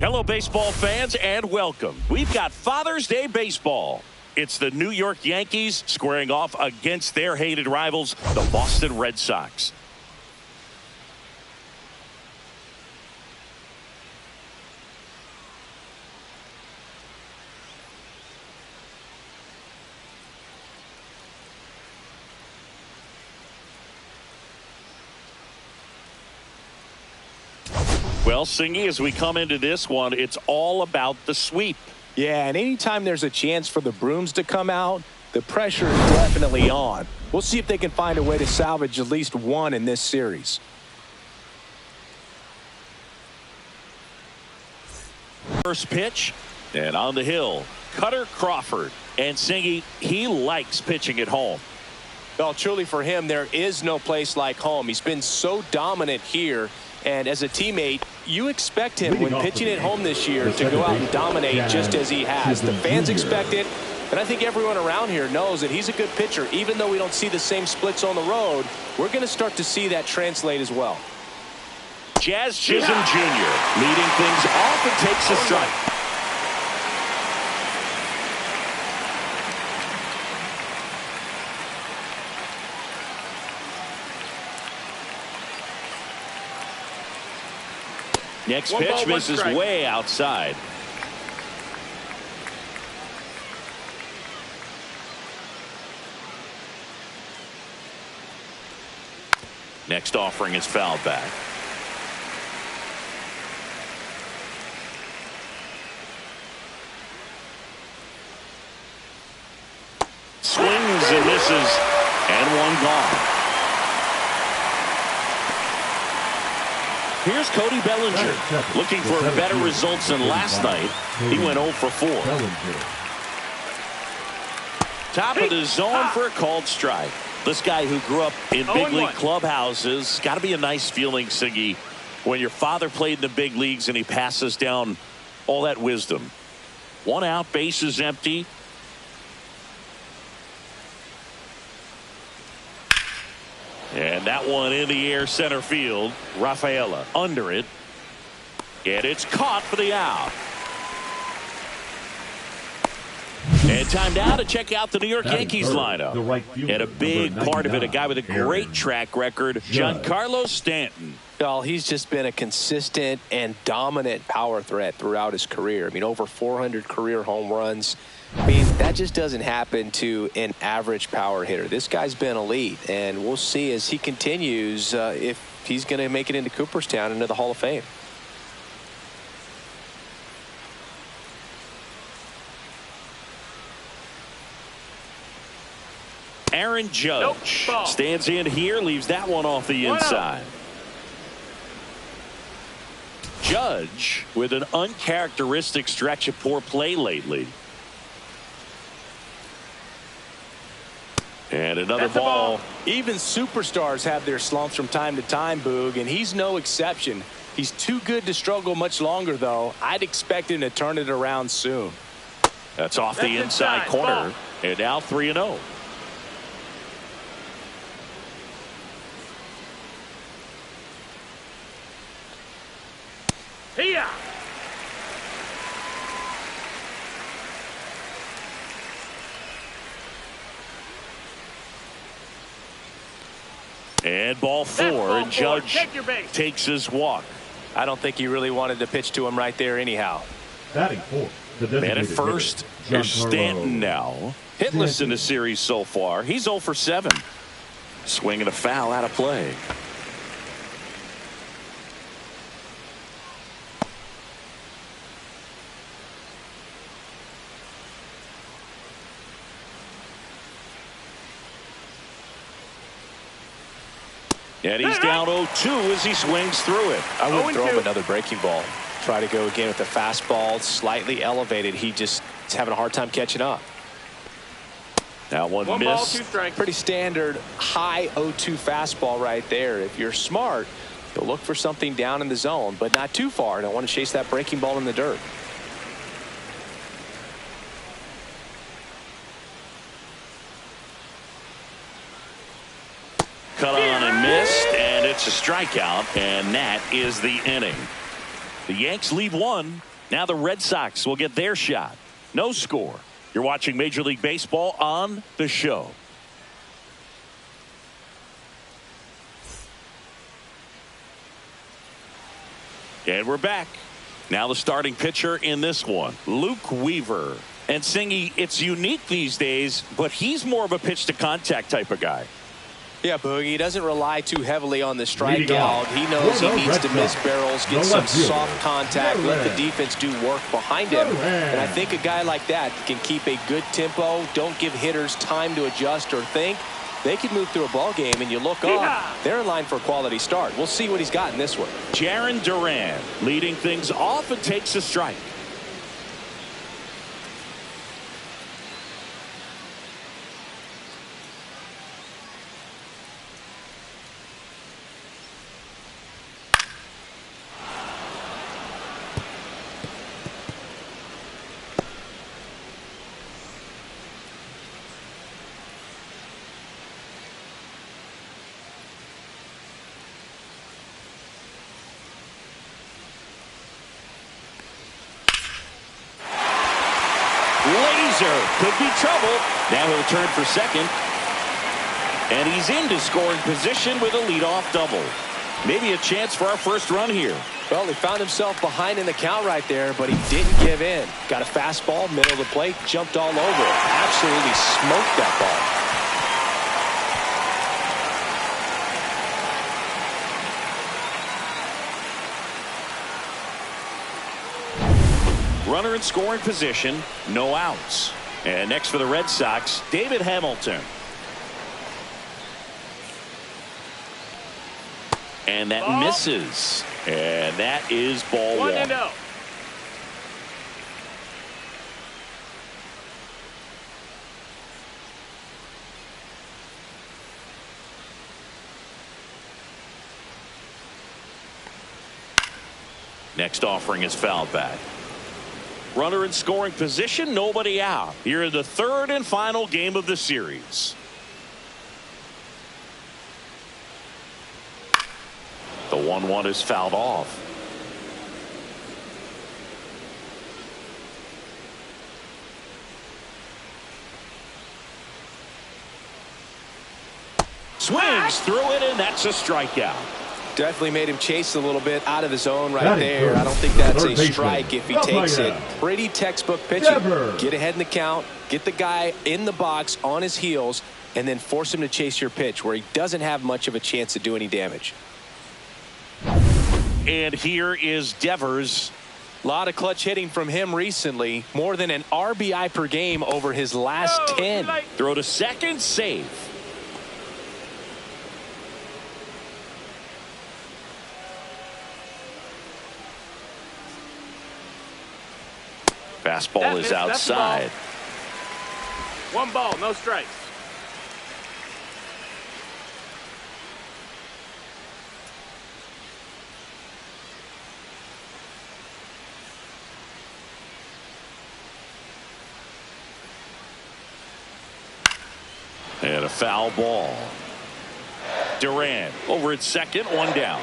Hello, baseball fans, and welcome. We've got Father's Day baseball. It's the New York Yankees squaring off against their hated rivals, the Boston Red Sox. Well, Singy, as we come into this one, it's all about the sweep. Yeah, and anytime there's a chance for the brooms to come out, the pressure is definitely on. We'll see if they can find a way to salvage at least one in this series. First pitch, and on the hill, Cutter Crawford. And Singy, he likes pitching at home. Well, truly for him, there is no place like home. He's been so dominant here. And as a teammate, you expect him when pitching at home this year to go out and dominate just as he has. The fans expect it, and I think everyone around here knows that he's a good pitcher. Even though we don't see the same splits on the road, we're going to start to see that translate as well. Jazz Chisholm Jr. leading things off and takes a strike. Next pitch misses way outside. Next offering is fouled back. Swings and misses, and one gone. Here's Cody Bellinger looking for better results than last night. He went 0 for 4. Top of the zone for a called strike. This guy who grew up in big league clubhouses, got to be a nice feeling, Siggy, when your father played in the big leagues and he passes down all that wisdom. 1 out, base is empty. And that one in the air center field. Rafaela under it. And it's caught for the out. And time now to check out the New York Yankees lineup. And a big part of it, a guy with a great track record, Giancarlo Stanton. Well, he's just been a consistent and dominant power threat throughout his career. I mean, over 400 career home runs. I mean, that just doesn't happen to an average power hitter. This guy's been elite, and we'll see as he continues if he's going to make it into Cooperstown, into the Hall of Fame. Aaron Judge stands in here, leaves that one off the inside. Judge with an uncharacteristic stretch of poor play lately. And another ball. Even superstars have their slumps from time to time, Boog, and he's no exception. He's too good to struggle much longer, though. I'd expect him to turn it around soon. That's off the inside corner. And now 3-0. Here. And ball 4, and Judge takes his walk. I don't think he really wanted to pitch to him right there anyhow. Batting fourth. Man at first, here's Stanton now. Hitless in the series so far. He's 0 for 7. Swinging a foul out of play. And he's down 0-2 as he swings through it. I wouldn't throw him another breaking ball. Try to go again with the fastball, slightly elevated. He just is having a hard time catching up. That one missed. Ball, 2 strikes. Pretty standard high 0-2 fastball right there. If you're smart, you'll look for something down in the zone, but not too far. Don't want to chase that breaking ball in the dirt. Cut on and missed, and it's a strikeout, and that is the inning. The Yanks leave 1, Now the Red Sox will get their shot. No score. You're watching Major League Baseball on The Show. And we're back. Now the starting pitcher in this one, Luke Weaver. And Singy, it's unique these days, but he's more of a pitch to contact type of guy. Yeah, Boogie, he doesn't rely too heavily on the strikeout. He knows he needs to miss barrels, get some soft contact, let the defense do work behind him. And I think a guy like that can keep a good tempo, don't give hitters time to adjust or think. They could move through a ball game, and you look up, they're in line for a quality start. We'll see what he's got in this one. Jarren Duran leading things off and takes a strike. Could be trouble. Now he'll turn for second. And he's into scoring position with a leadoff double. Maybe a chance for our first run here. Well, he found himself behind in the count right there, but he didn't give in. Got a fastball, middle of the plate, jumped all over it. Absolutely smoked that ball. Runner in scoring position, no outs. And next for the Red Sox, David Hamilton. And that misses. And that is ball one. 1-0. Next offering is fouled back. Runner in scoring position, nobody out. Here in the third and final game of the series. The 1-1 is fouled off. Swings through it, and that's a strikeout. Definitely made him chase a little bit out of his zone right there. I don't think that's a strike if he takes it. Pretty textbook pitching. Get ahead in the count, get the guy in the box on his heels, and then force him to chase your pitch where he doesn't have much of a chance to do any damage. And here is Devers. A lot of clutch hitting from him recently. More than an RBI per game over his last 10. Throw to second, save. Fastball is outside. One ball, no strikes. And a foul ball. Duran over at second, one down.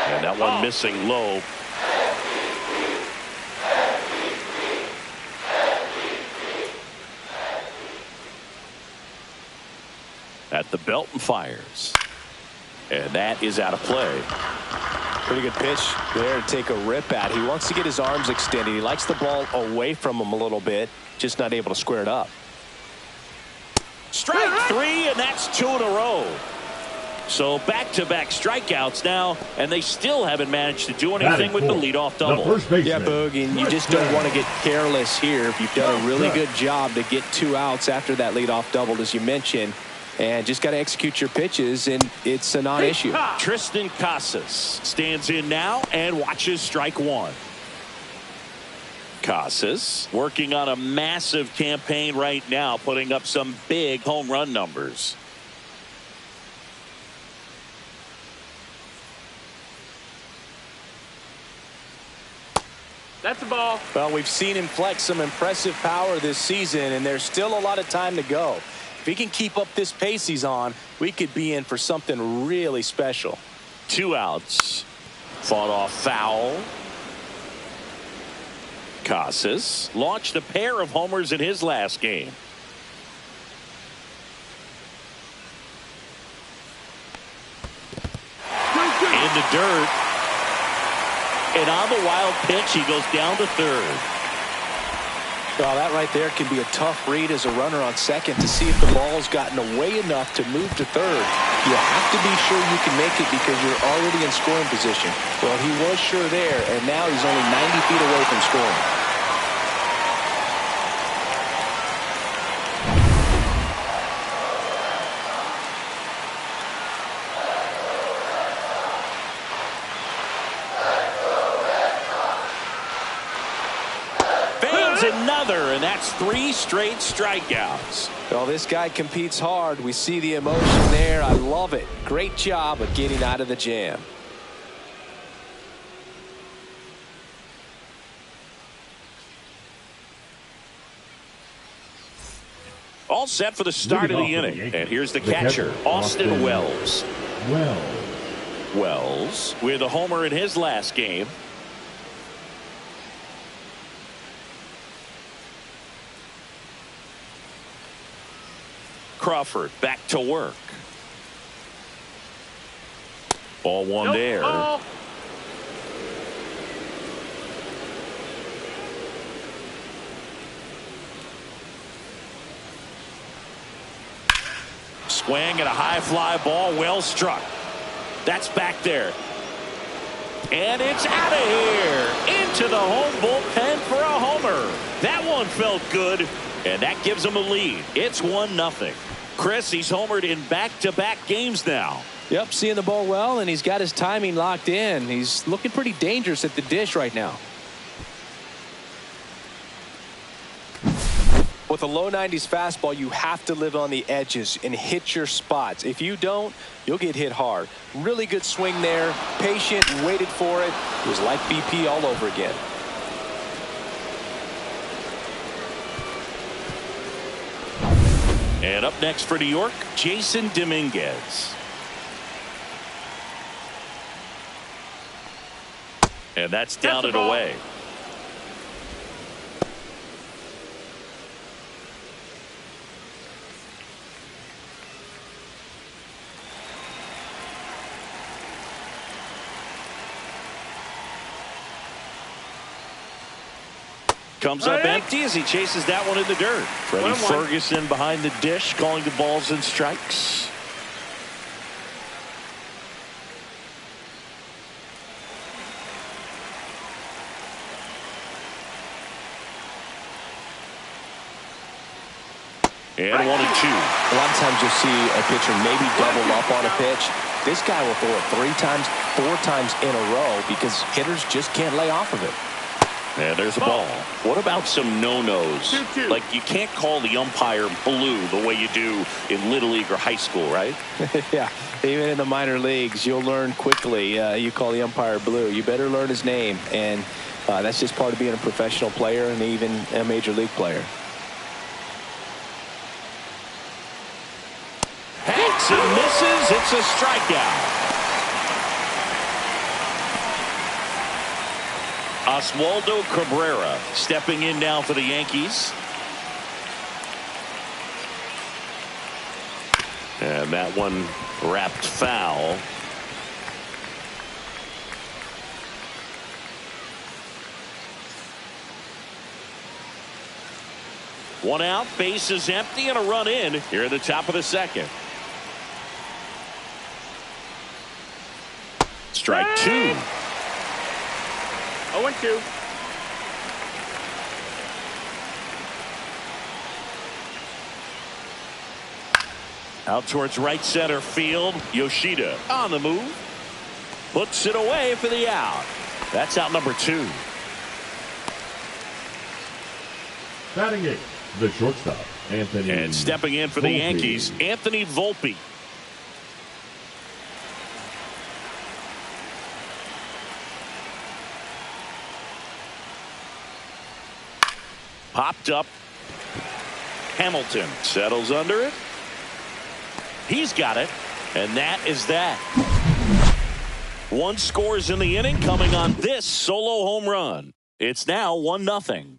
And that one missing low. At the belt and fires. And that is out of play. Pretty good pitch there to take a rip at. He wants to get his arms extended. He likes the ball away from him a little bit, just not able to square it up. Strike three, and that's two in a row. So back-to-back strikeouts now, and they still haven't managed to do anything with the leadoff double. Yeah, Boog, and you just don't want to get careless here. You've done a really good job to get 2 outs after that leadoff double, as you mentioned, and just got to execute your pitches, and it's a non-issue. Tristan Casas stands in now and watches strike one. Casas working on a massive campaign right now, putting up some big home run numbers. That's the ball. Well, we've seen him flex some impressive power this season, and there's still a lot of time to go. If he can keep up this pace he's on, we could be in for something really special. 2 outs. Fought off foul. Casas launched a pair of homers in his last game. In the dirt. And on the wild pitch, he goes down to third. Well, that right there can be a tough read as a runner on second to see if the ball's gotten away enough to move to third. You have to be sure you can make it because you're already in scoring position. Well, he was sure there, and now he's only 90 feet away from scoring. Another, and that's 3 straight strikeouts. Well, this guy competes hard. We see the emotion there. I love it. Great job of getting out of the jam. All set for the start of the inning. And here's the catcher, Austin Wells. Wells with a homer in his last game. Crawford back to work. Ball one there. Oh. Swing and a high fly ball, well struck. That's back there. And it's out of here. Into the home bullpen for a homer. That one felt good, and that gives him a lead. It's 1-0. Chris, he's homered in back-to-back games now. Yep, seeing the ball well, and he's got his timing locked in. He's looking pretty dangerous at the dish right now. With a low 90s fastball, you have to live on the edges and hit your spots. If you don't, you'll get hit hard. Really good swing there. Patient, waited for it. It was like BP all over again. And up next for New York, Jason Dominguez. And that's down and away. Comes up empty as he chases that one in the dirt. Freddie Ferguson behind the dish, calling the balls and strikes. And 1-2. A lot of times you'll see a pitcher maybe double up on a pitch. This guy will throw it 3 times, 4 times in a row because hitters just can't lay off of it. And there's a ball. What about some no-nos? Like you can't call the umpire blue the way you do in Little League or high school, right? Yeah, even in the minor leagues, you'll learn quickly. You call the umpire blue. You better learn his name. And that's just part of being a professional player and even a major league player. Hits and misses. It's a strikeout. Oswaldo Cabrera stepping in now for the Yankees. And that one wrapped foul. One out, base is empty, and a run in here at the top of the second. Strike 2. 0-2. Out towards right center field. Yoshida on the move. Puts it away for the out. That's out number 2. Batting 8, the shortstop, Anthony. And stepping in for the Yankees, Anthony Volpe. Popped up. Hamilton settles under it. He's got it, and that is that. One scores in the inning coming on this solo home run. It's now 1-0.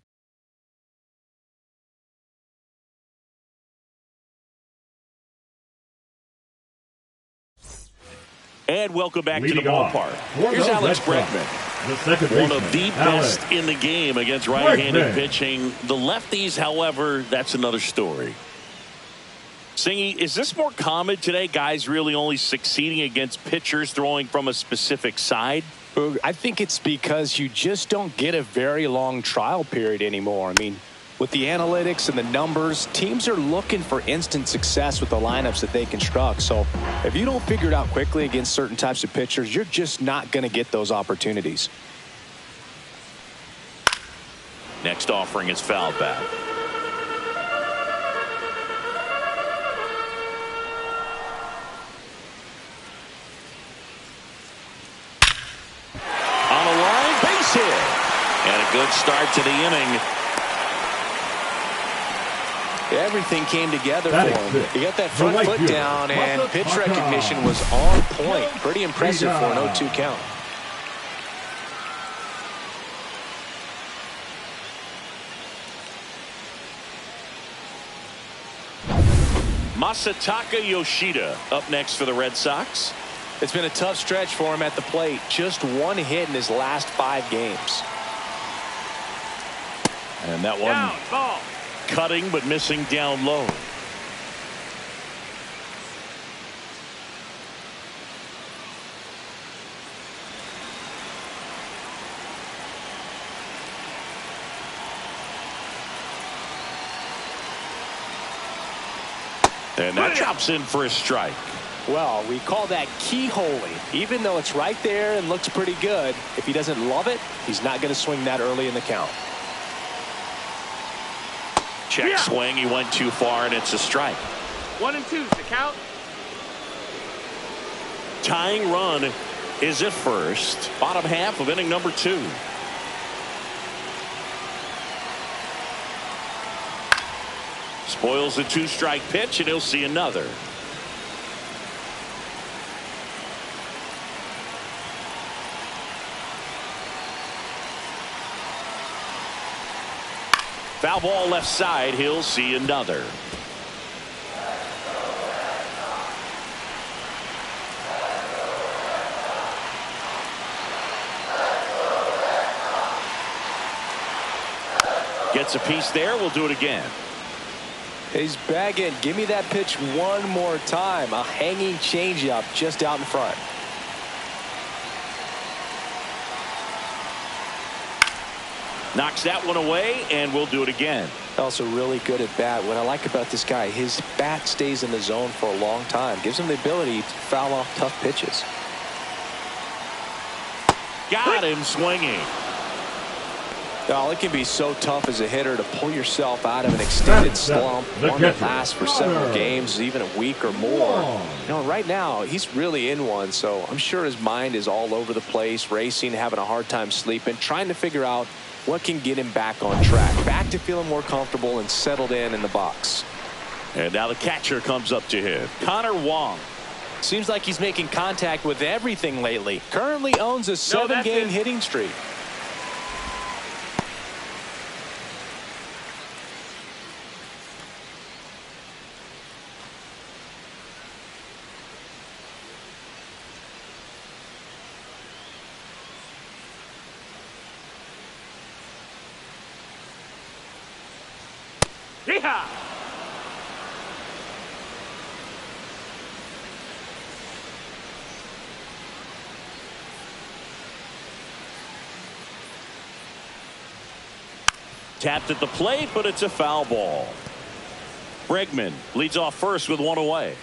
And welcome back to the ballpark. Here's Alex Bregman. One of the best in the game against right-handed pitching. The lefties, however, that's another story. Singy, is this more common today? Guys really only succeeding against pitchers throwing from a specific side? I think it's because you just don't get a very long trial period anymore. I mean, with the analytics and the numbers, teams are looking for instant success with the lineups that they construct. So if you don't figure it out quickly against certain types of pitchers, you're just not going to get those opportunities. Next offering is fouled back. On a line, base hit. And a good start to the inning. Everything came together for him. He got that front foot down, and pitch recognition was on point. Pretty impressive for an 0-2 count. Masataka Yoshida up next for the Red Sox. It's been a tough stretch for him at the plate. Just one hit in his last 5 games. And that one Down, ball. Cutting but missing down low. And that drops in for a strike. Well, we call that keyholing. Even though it's right there and looks pretty good, if he doesn't love it, he's not going to swing that early in the count. Check swing. He went too far, and it's a strike. 1 and 2's the count. Tying run is at first. Bottom half of inning number 2. Spoils the 2-strike pitch, and he'll see another. Foul ball left side. He'll see another. Gets a piece there. We'll do it again. He's bagging. Give me that pitch one more time. A hanging changeup just out in front. Knocks that one away, and we'll do it again. Also really good at bat. What I like about this guy, his bat stays in the zone for a long time. Gives him the ability to foul off tough pitches. Got him swinging. Now, it can be so tough as a hitter to pull yourself out of an extended slump, one that lasts for several games, even a week or more. You know, right now, he's really in one, so I'm sure his mind is all over the place, racing, having a hard time sleeping, trying to figure out what can get him back on track, back to feeling more comfortable and settled in the box. And now the catcher comes up to him, Connor Wong. Seems like he's making contact with everything lately. Currently owns a 7-game hitting streak. Yeehaw! Tapped at the plate, but it's a foul ball. Bregman leads off first with one away.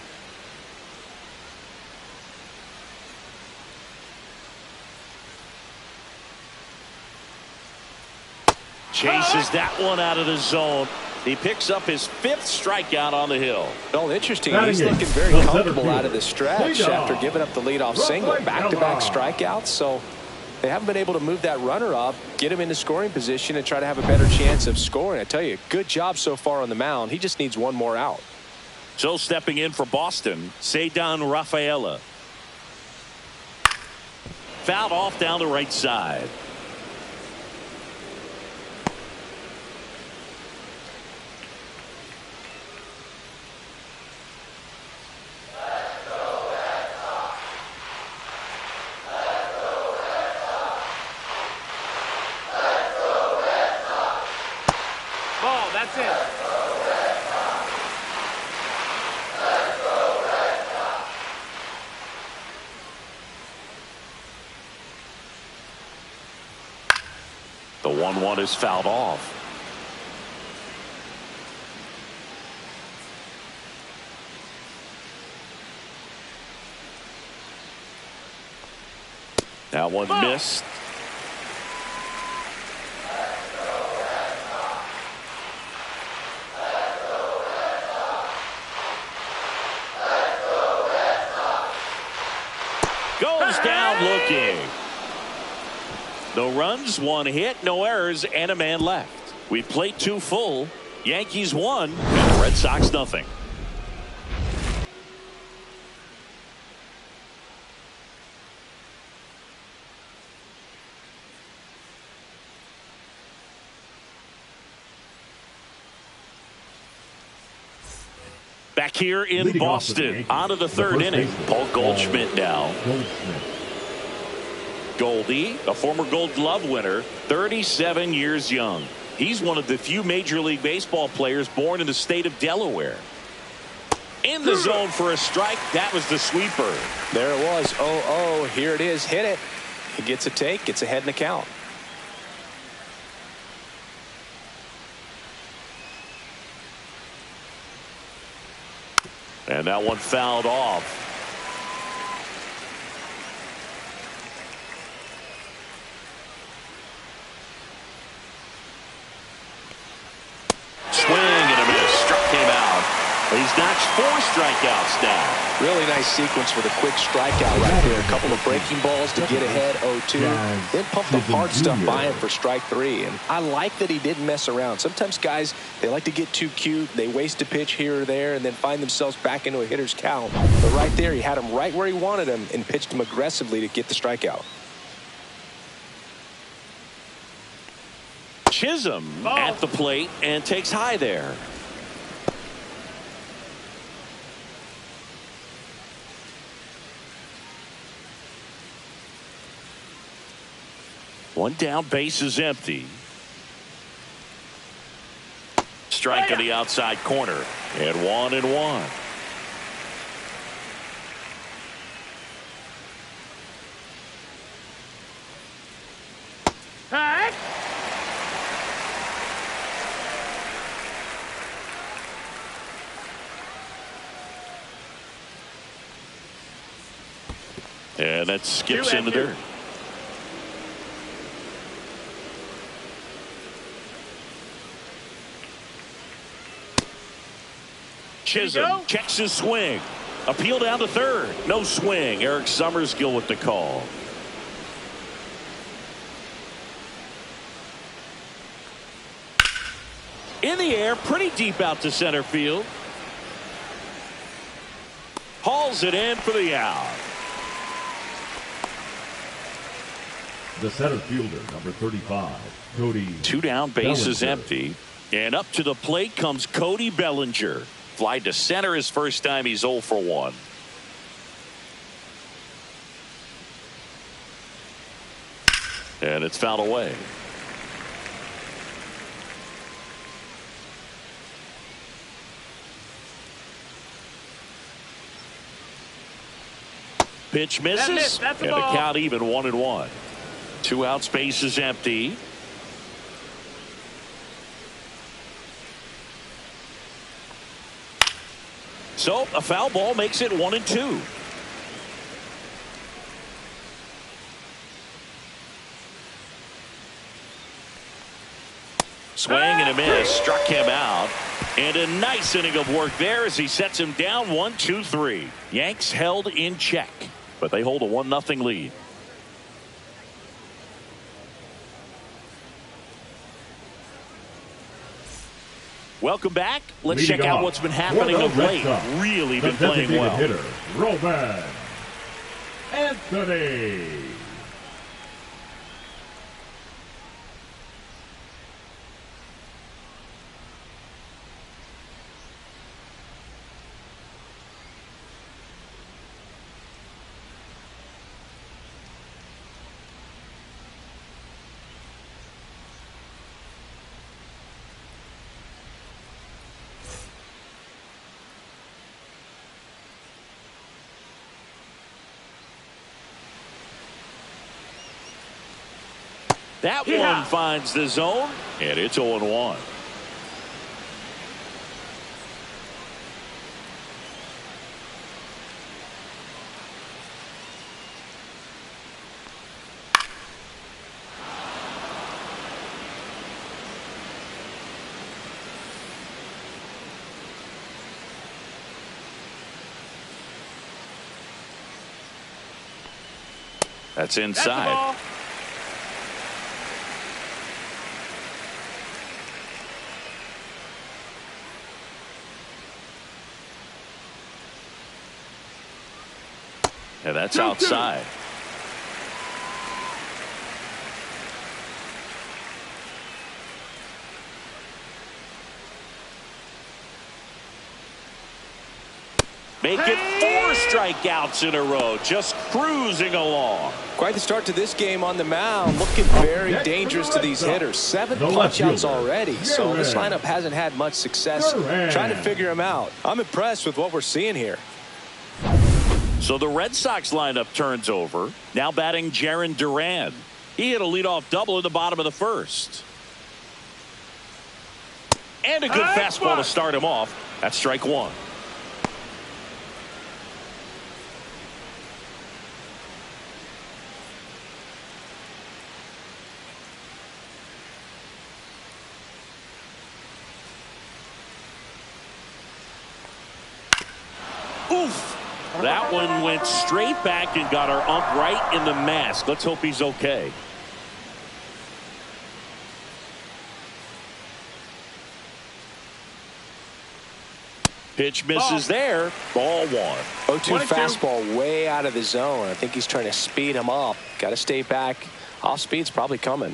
Chases that one out of the zone. He picks up his 5th strikeout on the hill. Well, interesting. He's looking very comfortable out of the stretch after giving up the leadoff single. Back-to-back strikeouts, so they haven't been able to move that runner up, get him into scoring position, and try to have a better chance of scoring. I tell you, good job so far on the mound. He just needs one more out. So stepping in for Boston, Ceddanne Rafaela. Fouled off down the right side. Ball, that's it. The 1-1 is fouled off. That one missed. Goes down looking. No runs, 1 hit, no errors, and a man left. We played 2 full. Yankees 1 and the Red Sox nothing. Back here in Leading Boston, on to the 3rd inning. Paul Goldschmidt now. Goldie, a former Gold Glove winner, 37 years young. He's one of the few Major League Baseball players born in the state of Delaware. In the zone for a strike. That was the sweeper. There it was. 0-0. Here it is. Hit it. He gets a take. Gets ahead in the count. And that one fouled off. Swing and a miss. Struck him out. He's notched 4 strikeouts now. Really nice sequence with a quick strikeout right there. A couple of breaking balls to get ahead 0-2. Then pump the hard stuff by him for strike 3. And I like that he didn't mess around. Sometimes guys, they like to get too cute. They waste a pitch here or there and then find themselves back into a hitter's count. But right there, he had him right where he wanted him and pitched him aggressively to get the strikeout. Chisholm at the plate and takes high there. One down, base is empty. Strike in the outside corner. And 1-1. Hey! And that skips into dirt. Chisholm checks his swing. Appeal down to 3rd. No swing. Eric Summerskill with the call. In the air, pretty deep out to center field. Hauls it in for the out. The center fielder, number 35, Cody. 2 down, base is Bellinger. empty. And up to the plate comes Cody Bellinger. Fly to center his first time. He's 0 for 1. And it's fouled away. Pitch misses. That's a and the ball. count even 1-1. 2 outs, base is empty. So a foul ball makes it 1-2. Swing and a miss. Struck him out. And a nice inning of work there as he sets him down 1-2-3. Yanks held in check, but they hold a 1-0 lead. Welcome back. Let's Leading check out off what's been happening for the of Red late. Sox, Really the been playing designated well. hitter, Roman Anthony. That one finds the zone, and it's 0-1. That's inside. That's Yeah, that's outside. Make it 4 strikeouts in a row, just cruising along. Quite the start to this game on the mound. Looking very dangerous to these hitters. 7 The left punch-outs fielder, already. So this Duran. lineup hasn't had much success Duran. trying to figure him out. I'm impressed with what we're seeing here. So the Red Sox lineup turns over. Now batting Jarren Duran. He hit a leadoff double in the bottom of the first. And a good fastball to start him off. That's strike 1. Oof. That one went straight back and got our ump right in the mask. Let's hope he's okay. Pitch misses there. Ball 1. 0-2 fastball way out of the zone. I think he's trying to speed him up. Got to stay back. Off speed's probably coming.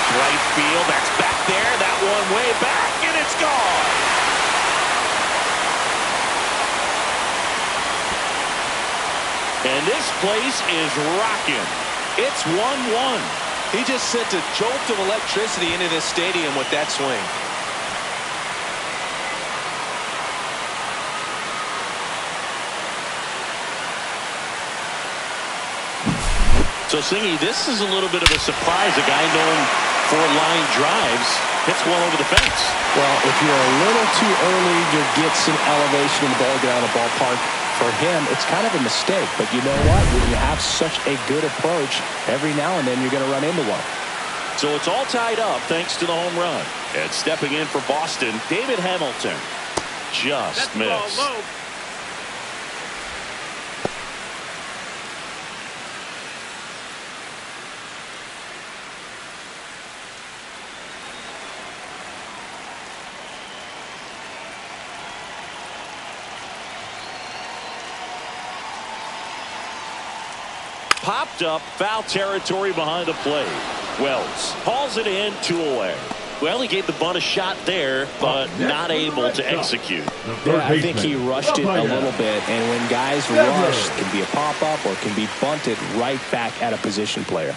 Right field. That's back there. That one way back, and it's gone. And this place is rocking. It's 1-1. He just sent a jolt of electricity into this stadium with that swing. So, Singy, this is a little bit of a surprise. A guy known for line drives hits one over the fence. Well, if you're a little too early, you get some elevation in the ball down the ballpark. For him, it's kind of a mistake. But you know what? When you have such a good approach, every now and then you're going to run into one. So it's all tied up thanks to the home run. And stepping in for Boston, David Hamilton. Just missed. Popped up, foul territory behind the plate. Wells hauls it in, 2 away. Well, he gave the bunt a shot there, but not able to execute. Yeah, I think he rushed it a little bit, and when guys rush, it can be a pop-up or it can be bunted right back at a position player.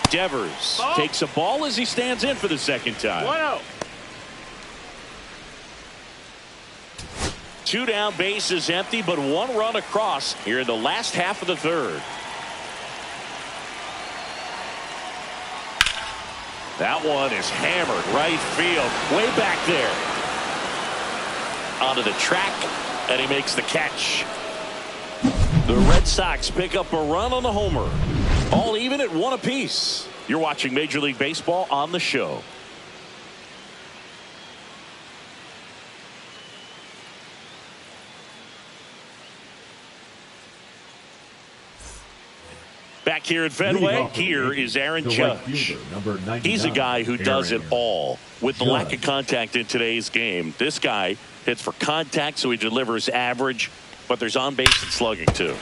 Devers takes a ball as he stands in for the second time. 1-0. 2 down, base is empty, but 1 run across here in the last half of the third. That one is hammered right field, way back there. Onto the track, and he makes the catch. The Red Sox pick up a run on the homer. All even at 1 apiece. You're watching Major League Baseball on the show. Back here at Fenway, here is Aaron Judge. He's a guy who does it all. With the lack of contact in today's game, this guy hits for contact, so he delivers average, but there's on-base and slugging too.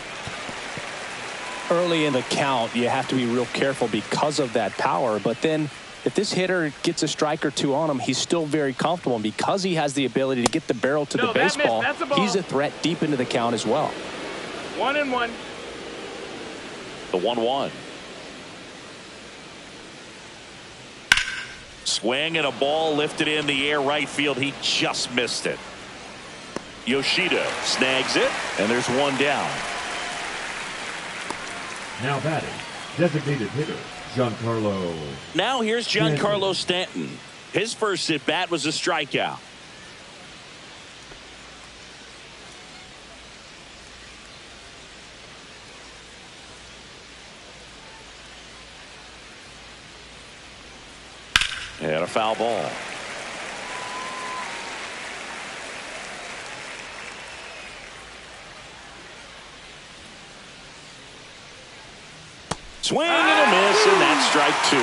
Early in the count, you have to be real careful because of that power, but then if this hitter gets a strike or two on him, he's still very comfortable, and because he has the ability to get the barrel to the baseball, he's a threat deep into the count as well. 1-1. The 1-1. Swing and a ball lifted in the air right field. He just missed it. Yoshida snags it, and there's one down. Now batting, designated hitter, Giancarlo. Now here's Giancarlo Stanton. His first at-bat was a strikeout. And a foul ball. Swing and a miss, and that's strike two.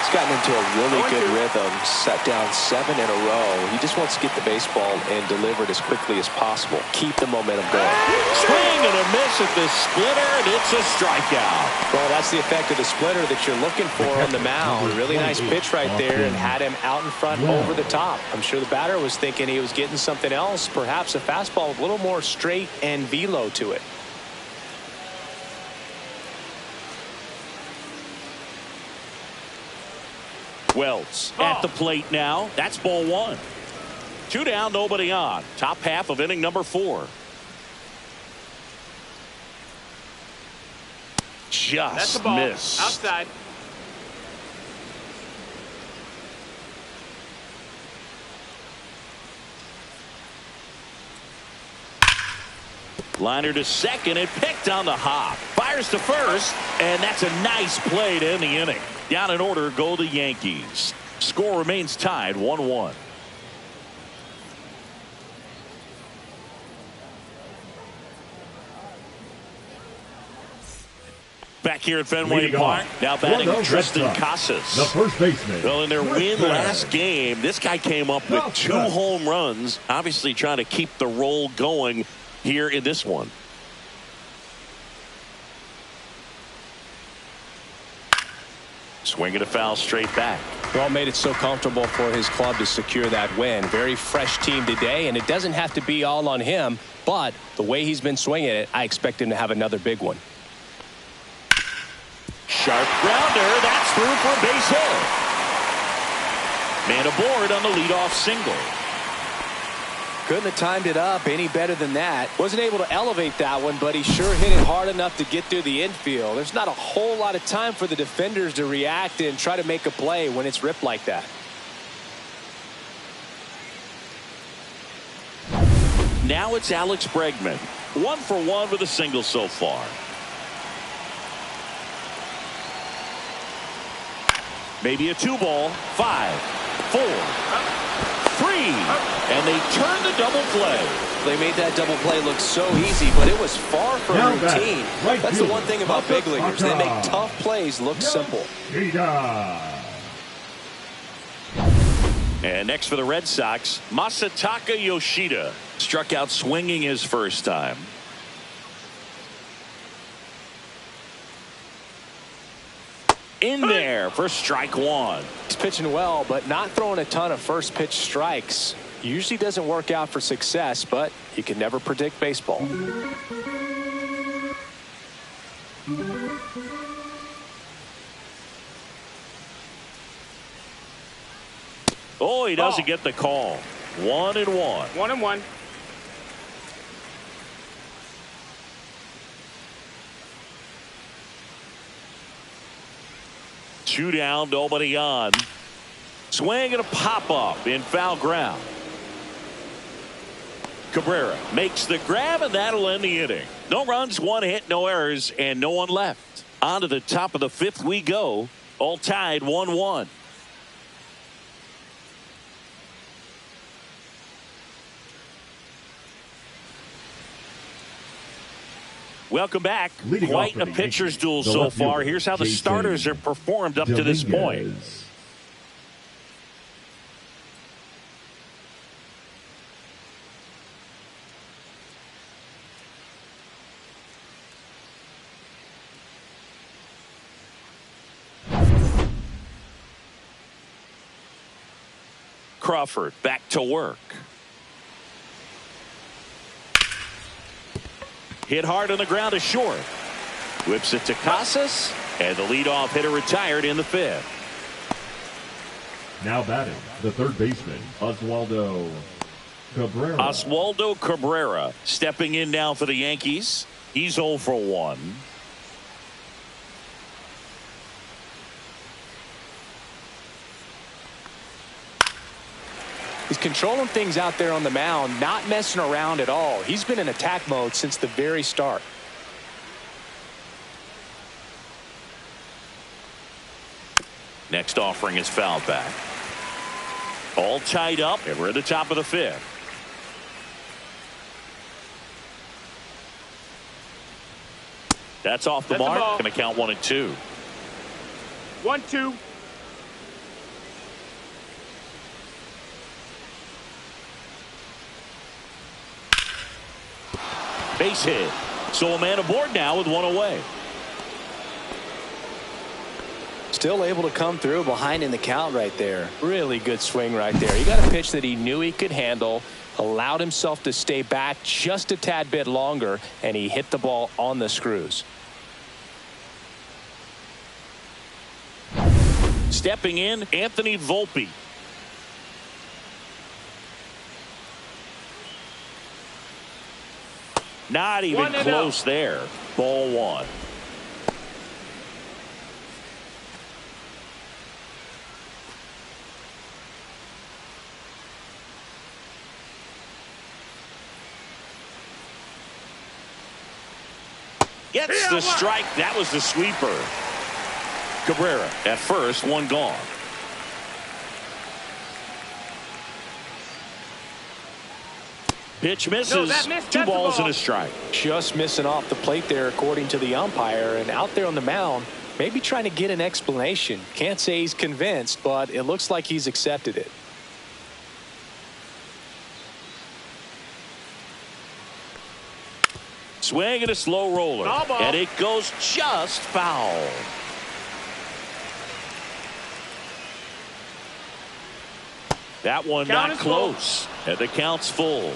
He's gotten into a really good rhythm, set down 7 in a row. He just wants to get the baseball and deliver it as quickly as possible. Keep the momentum going. Swing and a miss at the splitter, and it's a strikeout. Well, that's the effect of the splitter that you're looking for on the mound. Really nice pitch right there, and had him out in front over the top. I'm sure the batter was thinking he was getting something else, perhaps a fastball with a little more straight and velo to it. Wells at the plate now. That's ball one. 2 down, nobody on. Top half of inning number 4. That's the Just ball. missed. Outside. Liner to second and picked on the hop. Fires to first, and that's a nice play to end the inning. Down in order go the Yankees. Score remains tied 1-1. Back here at Fenway Park, now batting Tristan Casas. The first baseman. Well, in their win last game, this guy came up with 2 home runs, obviously trying to keep the roll going here in this one. Swing and a foul straight back. Well, made it so comfortable for his club to secure that win. Very fresh team today, and it doesn't have to be all on him, but the way he's been swinging it, I expect him to have another big one. Sharp grounder. That's through for a base hit. Man aboard on the leadoff single. Couldn't have timed it up any better than that. Wasn't able to elevate that one, but he sure hit it hard enough to get through the infield. There's not a whole lot of time for the defenders to react and try to make a play when it's ripped like that. Now it's Alex Bregman. 1 for 1 with a single so far. Maybe a 2-ball. 5, 4, 3, and they turn the double play. They made that double play look so easy, but it was far from routine. That's the one thing about big leaguers. They make tough plays look simple. And next for the Red Sox, Masataka Yoshida. Struck out swinging his first time. In there for strike 1. He's pitching well, but not throwing a ton of first pitch strikes. Usually doesn't work out for success, but you can never predict baseball. Oh, he doesn't get the call. 1-1. 1-1. Two down, nobody on. Swing and a pop-up in foul ground. Cabrera makes the grab, and that'll end the inning. No runs, 1 hit, no errors, and no one left. On to the top of the 5th we go. All tied 1-1. Welcome back. Quite a pitcher's duel so far. Here's how the starters have performed up to this point. Crawford back to work. Hit hard on the ground to short. Whips it to Casas, and the leadoff hitter retired in the fifth. Now batting, the third baseman, Oswaldo Cabrera. Oswaldo Cabrera stepping in now for the Yankees. He's 0 for 1. He's controlling things out there on the mound, not messing around at all. He's been in attack mode since the very start. Next offering is fouled back. All tied up, and we're at the top of the fifth. That's off the mark. Going to count 1-2. 1-2. Base hit. So a man aboard now with one away. Still able to come through behind in the count right there. Really good swing right there. He got a pitch that he knew he could handle, allowed himself to stay back just a tad bit longer, and he hit the ball on the screws. Stepping in, Anthony Volpe. Not even close there. Ball 1. Gets the strike. That was the sweeper. Cabrera at first, one gone. Pitch misses. No, Two balls and a strike. Just missing off the plate there, according to the umpire. And out there on the mound, maybe trying to get an explanation. Can't say he's convinced, but it looks like he's accepted it. Swing and a slow roller. And it goes just foul. That one not close. And the count's full.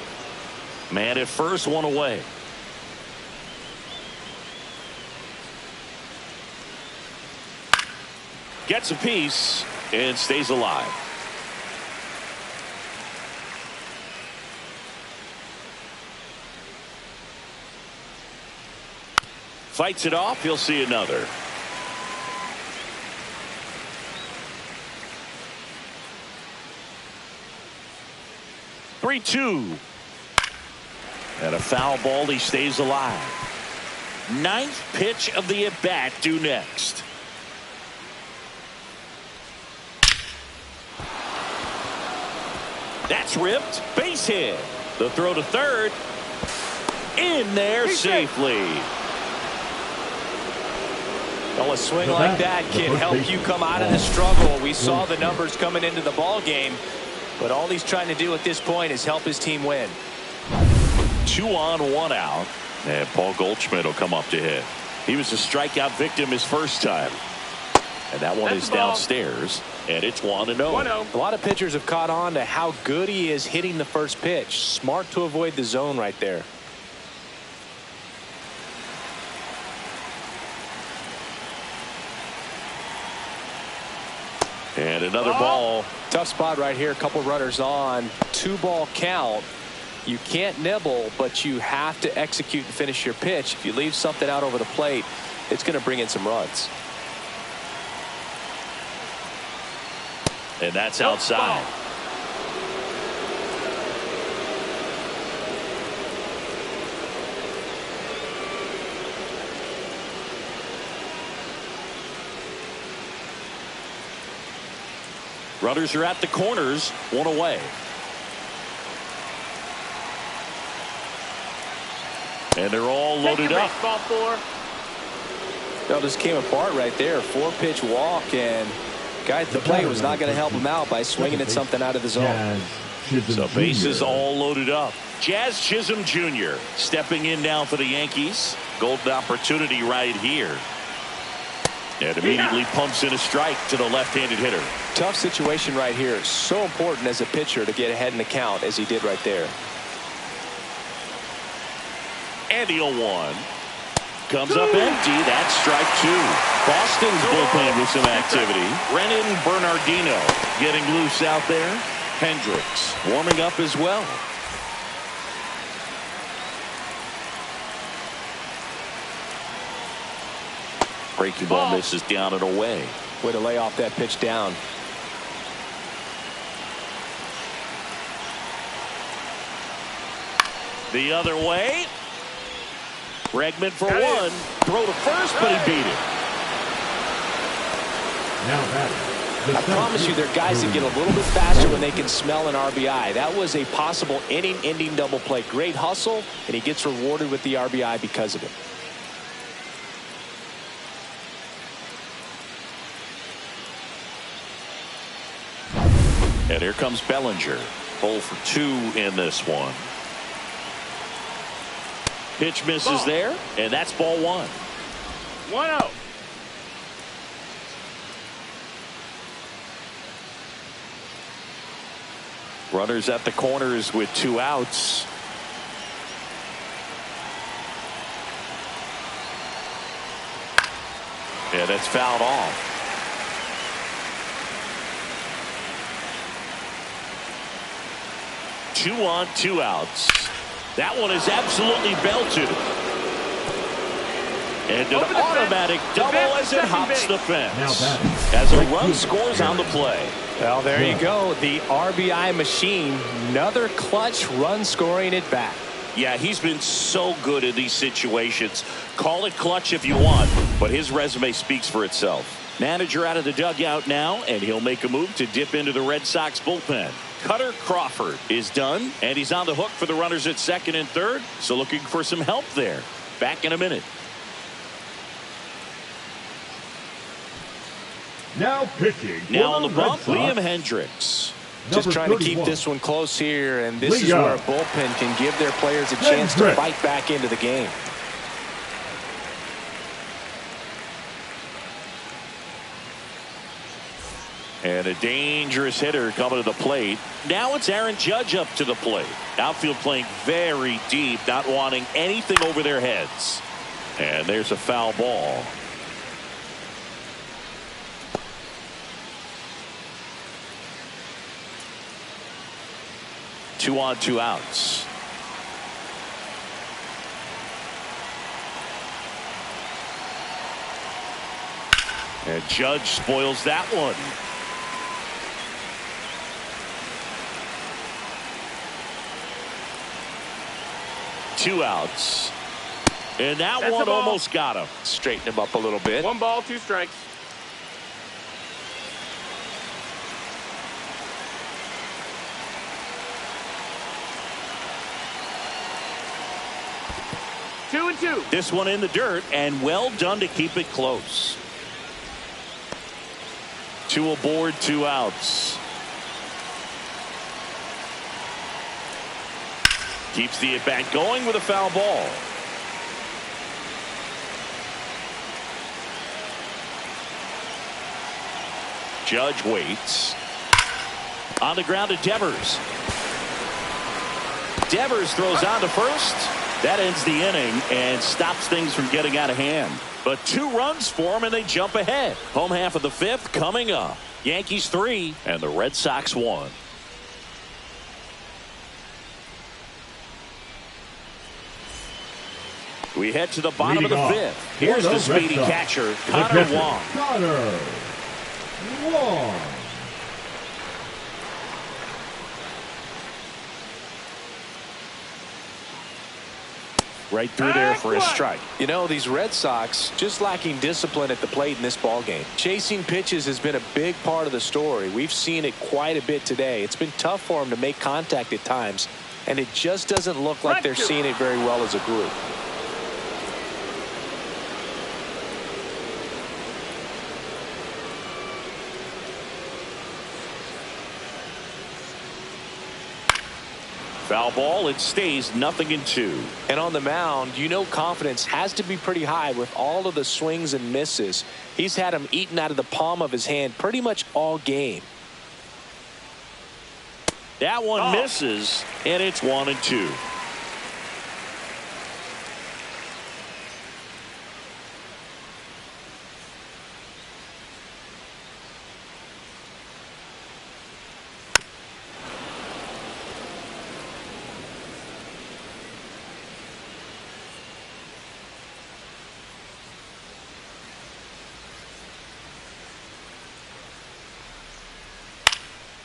Man at first, one away. Gets a piece and stays alive. Fights it off. He'll see another. Three-two. And a foul ball. He stays alive. Ninth pitch of the at-bat due next. That's ripped. Base hit. The throw to third. In there safely. Well, a swing like that can help you come out of the struggle. We saw the numbers coming into the ball game, but all he's trying to do at this point is help his team win. 2 on, 1 out, and Paul Goldschmidt will come up to hit. He was a strikeout victim his first time, and that one is downstairs, and it's 1-0. A lot of pitchers have caught on to how good he is hitting the first pitch. Smart to avoid the zone right there. And another ball. Tough spot right here. A couple runners on. 2-ball count. You can't nibble, but you have to execute and finish your pitch. If you leave something out over the plate, it's going to bring in some runs. And that's outside. Runners are at the corners, one away. And they're all loaded up. Ball 4. Well, this came apart right there. 4-pitch walk, and guy at the plate was not going to help him out by swinging at something out of the zone. So bases all loaded up. Jazz Chisholm Jr. stepping in now for the Yankees. Golden opportunity right here. And immediately pumps in a strike to the left-handed hitter. Tough situation right here. So important as a pitcher to get ahead in the count as he did right there. And the 0-1. Comes up empty. That's strike 2. Boston's bullpen with some activity. Brennan Bernardino getting loose out there. Hendricks warming up as well. Breaking ball misses down and away. Way to lay off that pitch down. The other way. Bregman for one. Throw to first, but he beat it. Now I promise you there are guys that get a little bit faster when they can smell an RBI. That was a possible inning-ending double play. Great hustle, and he gets rewarded with the RBI because of it. And here comes Bellinger. 0 for 2 in this one. Pitch misses there, and that's ball 1. 1-0. Runners at the corners with 2 outs. And it's fouled off. Two on, 2 outs. That one is absolutely belted. And an automatic double as it hops the fence. As a run scores on the play. Well, there you go. The RBI machine. Another clutch run scoring at bat. Yeah, he's been so good in these situations. Call it clutch if you want, but his resume speaks for itself. Manager out of the dugout now, and he'll make a move to dip into the Red Sox bullpen. Cutter Crawford is done, and he's on the hook for the runners at second and third, so looking for some help there. Back in a minute. Now pitching. Now on the bump, Liam Hendricks. Just trying to keep this one close here, and this is where a bullpen can give their players a chance to fight back into the game. And a dangerous hitter coming to the plate. Now it's Aaron Judge up to the plate. Outfield playing very deep, not wanting anything over their heads. And there's a foul ball. Two on, 2 outs. And Judge spoils that one. Two outs. And that one almost got him. Straighten him up a little bit. 1 ball, 2 strikes. Two and 2. This one in the dirt, and well done to keep it close. 2 aboard, 2 outs. Keeps the at-bat going with a foul ball. Judge waits. On the ground to Devers. Devers throws on to first. That ends the inning and stops things from getting out of hand. But 2 runs for him, and they jump ahead. Home half of the 5th coming up. Yankees 3 and the Red Sox 1. We head to the bottom of the 5th. Here's the speedy catcher, Connor Wong. Connor Wong. right through there for a strike. You know, these Red Sox just lacking discipline at the plate in this ball game. Chasing pitches has been a big part of the story. We've seen it quite a bit today. It's been tough for them to make contact at times, and it just doesn't look like they're seeing it very well as a group. Foul ball. It stays 0-2. And on the mound, you know confidence has to be pretty high with all of the swings and misses. He's had them eaten out of the palm of his hand pretty much all game. That one misses, and it's 1-2.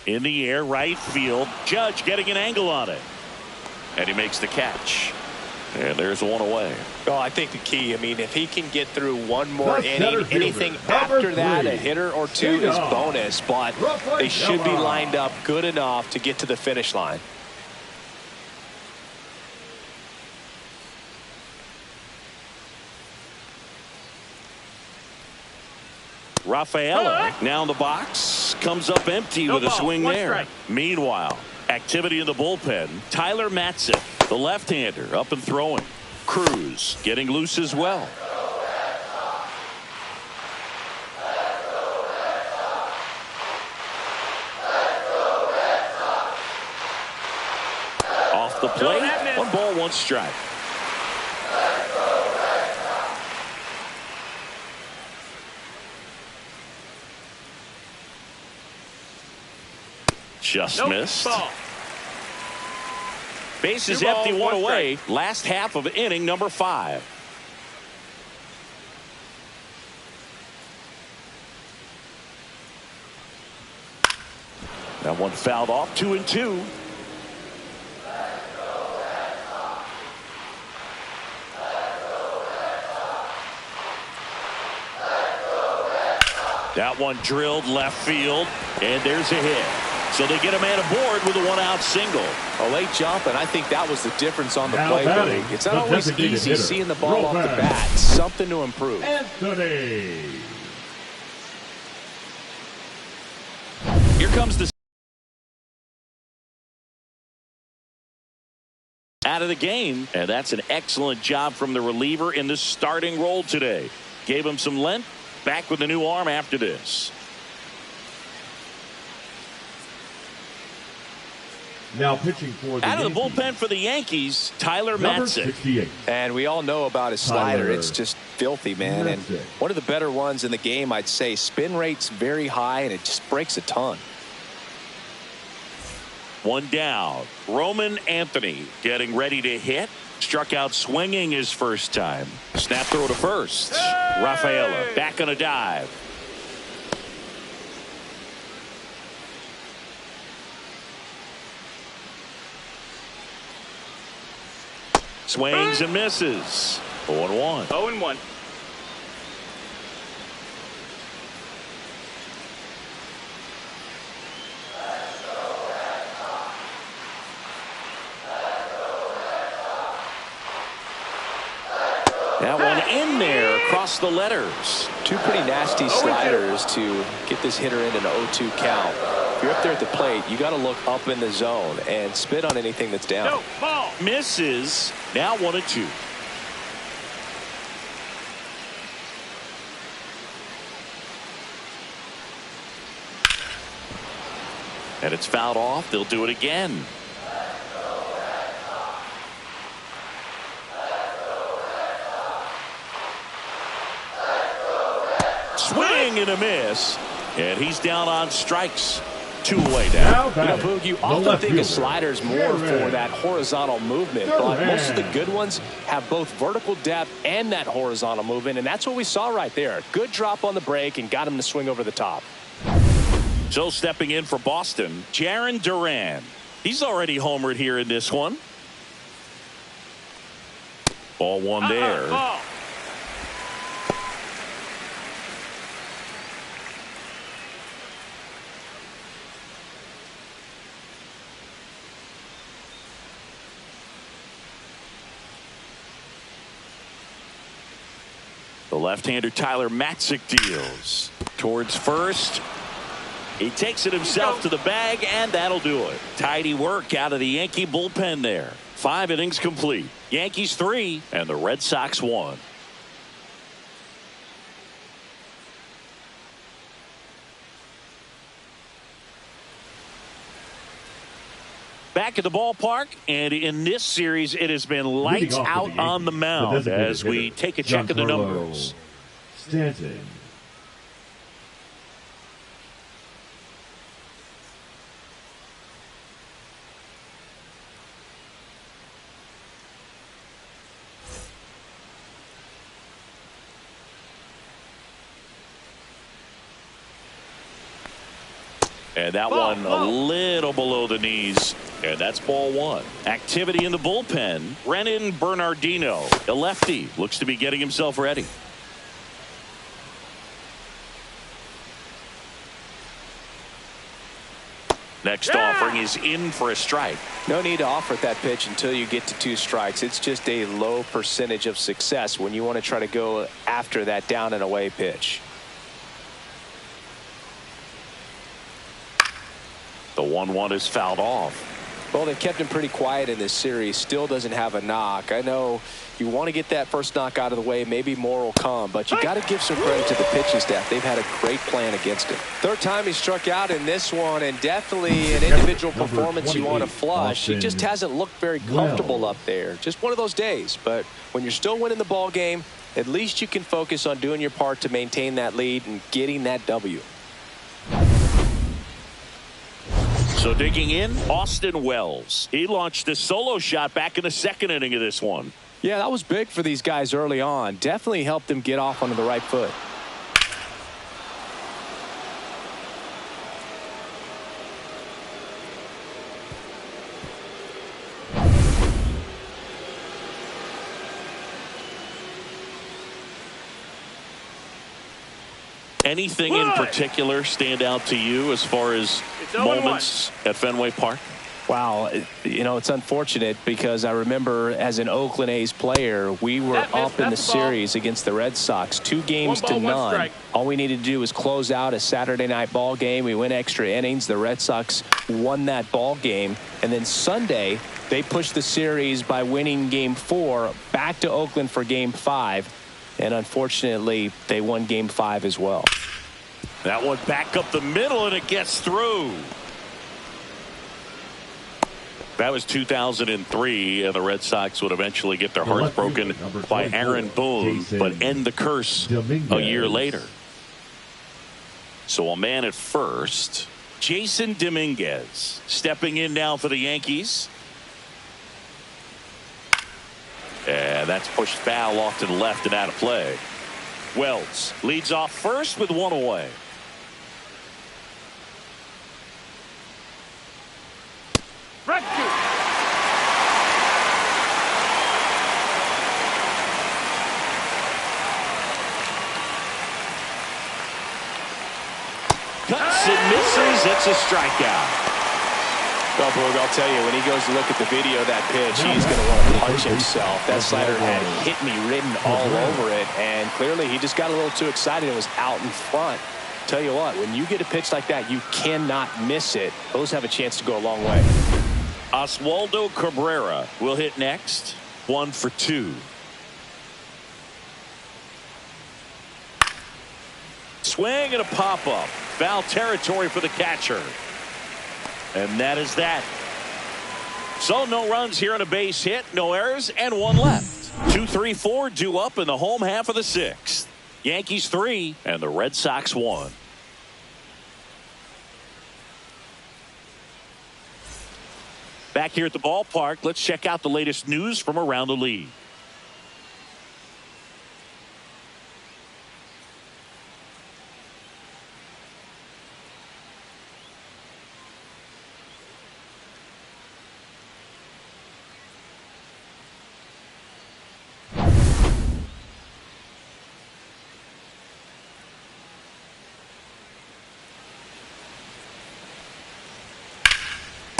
In the air, right field. Judge getting an angle on it. And he makes the catch. And there's one away. Oh, I think the key, I mean, if he can get through one more inning, anything after that, a hitter or two is bonus, but they should be lined up good enough to get to the finish line. Rafaela now in the box, comes up empty with a swing there. Meanwhile, activity in the bullpen. Tyler Matzik, the left-hander, up and throwing. Cruz getting loose as well. Off the plate, 1 ball, 1 strike. Just missed. Base is empty, 1 away. Last half of inning number 5. That one fouled off. 2-2. That one drilled left field, and there's a hit. So they get a man aboard with a 1-out single. A late jump, and I think that was the difference on the play. It's not always easy seeing the ball off the bat. Something to improve. Anthony. Here comes the out of the game, and that's an excellent job from the reliever in the starting role today. Gave him some length. Back with a new arm after this. Now pitching for the out of the Yankees, bullpen for the Yankees, Tyler Matzik. 68. And we all know about his slider. It's just filthy, man. And one of the better ones in the game, I'd say. Spin rate's very high, and it just breaks a ton. 1 down. Roman Anthony getting ready to hit. Struck out swinging his first time. Snap throw to first. Rafaela back on a dive. Swings and misses. 0-1. 0-1. That one in there across the letters. 2 pretty nasty sliders to get this hitter into an 0-2 count. If you're up there at the plate, you got to look up in the zone and spit on anything that's down. No, ball. Misses. Now 1-2. And it's fouled off. They'll do it again. Swing and a miss. And he's down on strikes. 2 away now. You know, Boog, you often think of sliders more for that horizontal movement, but most of the good ones have both vertical depth and that horizontal movement, and that's what we saw right there. Good drop on the break and got him to swing over the top. So stepping in for Boston, Jarren Duran. He's already homered here in this one. Ball one there. Ball. The left-hander Tyler Matzik deals towards first. He takes it himself to the bag, and that'll do it. Tidy work out of the Yankee bullpen there. 5 innings complete. Yankees 3 and the Red Sox 1. Back at the ballpark, and in this series it has been lights out on the mound as we take a check of the numbers. Stanton. And that one a little below the knees. And that's ball one. Activity in the bullpen. Brennan Bernardino, the lefty, looks to be getting himself ready. Next offering is in for a strike. No need to offer that pitch until you get to 2 strikes. It's just a low percentage of success when you want to try to go after that down and away pitch. The 1-1 is fouled off. Well, they've kept him pretty quiet in this series. Still doesn't have a knock. I know you want to get that first knock out of the way. Maybe more will come, but you got to give some credit to the pitching staff. They've had a great plan against him. 3rd time he struck out in this one, and definitely an individual performance you want to flush. He just hasn't looked very comfortable up there. Just one of those days. But when you're still winning the ball game, at least you can focus on doing your part to maintain that lead and getting that W. So digging in, Austin Wells. He launched a solo shot back in the 2nd inning of this one. Yeah, that was big for these guys early on. Definitely helped them get off onto the right foot. Anything in particular stand out to you as far as moments at Fenway Park? Wow, you know, it's unfortunate because I remember as an Oakland A's player, we were up in the series against the Red Sox, 2 games to none. All we needed to do was close out a Saturday night ball game. We went extra innings. The Red Sox won that ball game. And then Sunday, they pushed the series by winning Game 4 back to Oakland for Game 5. And unfortunately, they won Game 5 as well. That one back up the middle, and it gets through. That was 2003, and the Red Sox would eventually get their hearts broken by Aaron Boone, but end the curse a year later. So a man at first, Jason Dominguez, stepping in now for the Yankees. And that's pushed foul off to the left and out of play. Wells leads off first with 1 away. Cuts and misses. It's a strikeout. Well, Boog, I'll tell you, when he goes to look at the video of that pitch, he's going to want to punch himself. That slider had hit me written all over it, and clearly he just got a little too excited and was out in front. Tell you what, when you get a pitch like that, you cannot miss it. Those have a chance to go a long way. Oswaldo Cabrera will hit next. 1 for 2. Swing and a pop-up. Foul territory for the catcher. And that is that. So no runs here on a base hit, no errors, and 1 left. 2, 3, 4 due up in the home half of the 6th. Yankees 3 and the Red Sox 1. Back here at the ballpark, let's check out the latest news from around the league.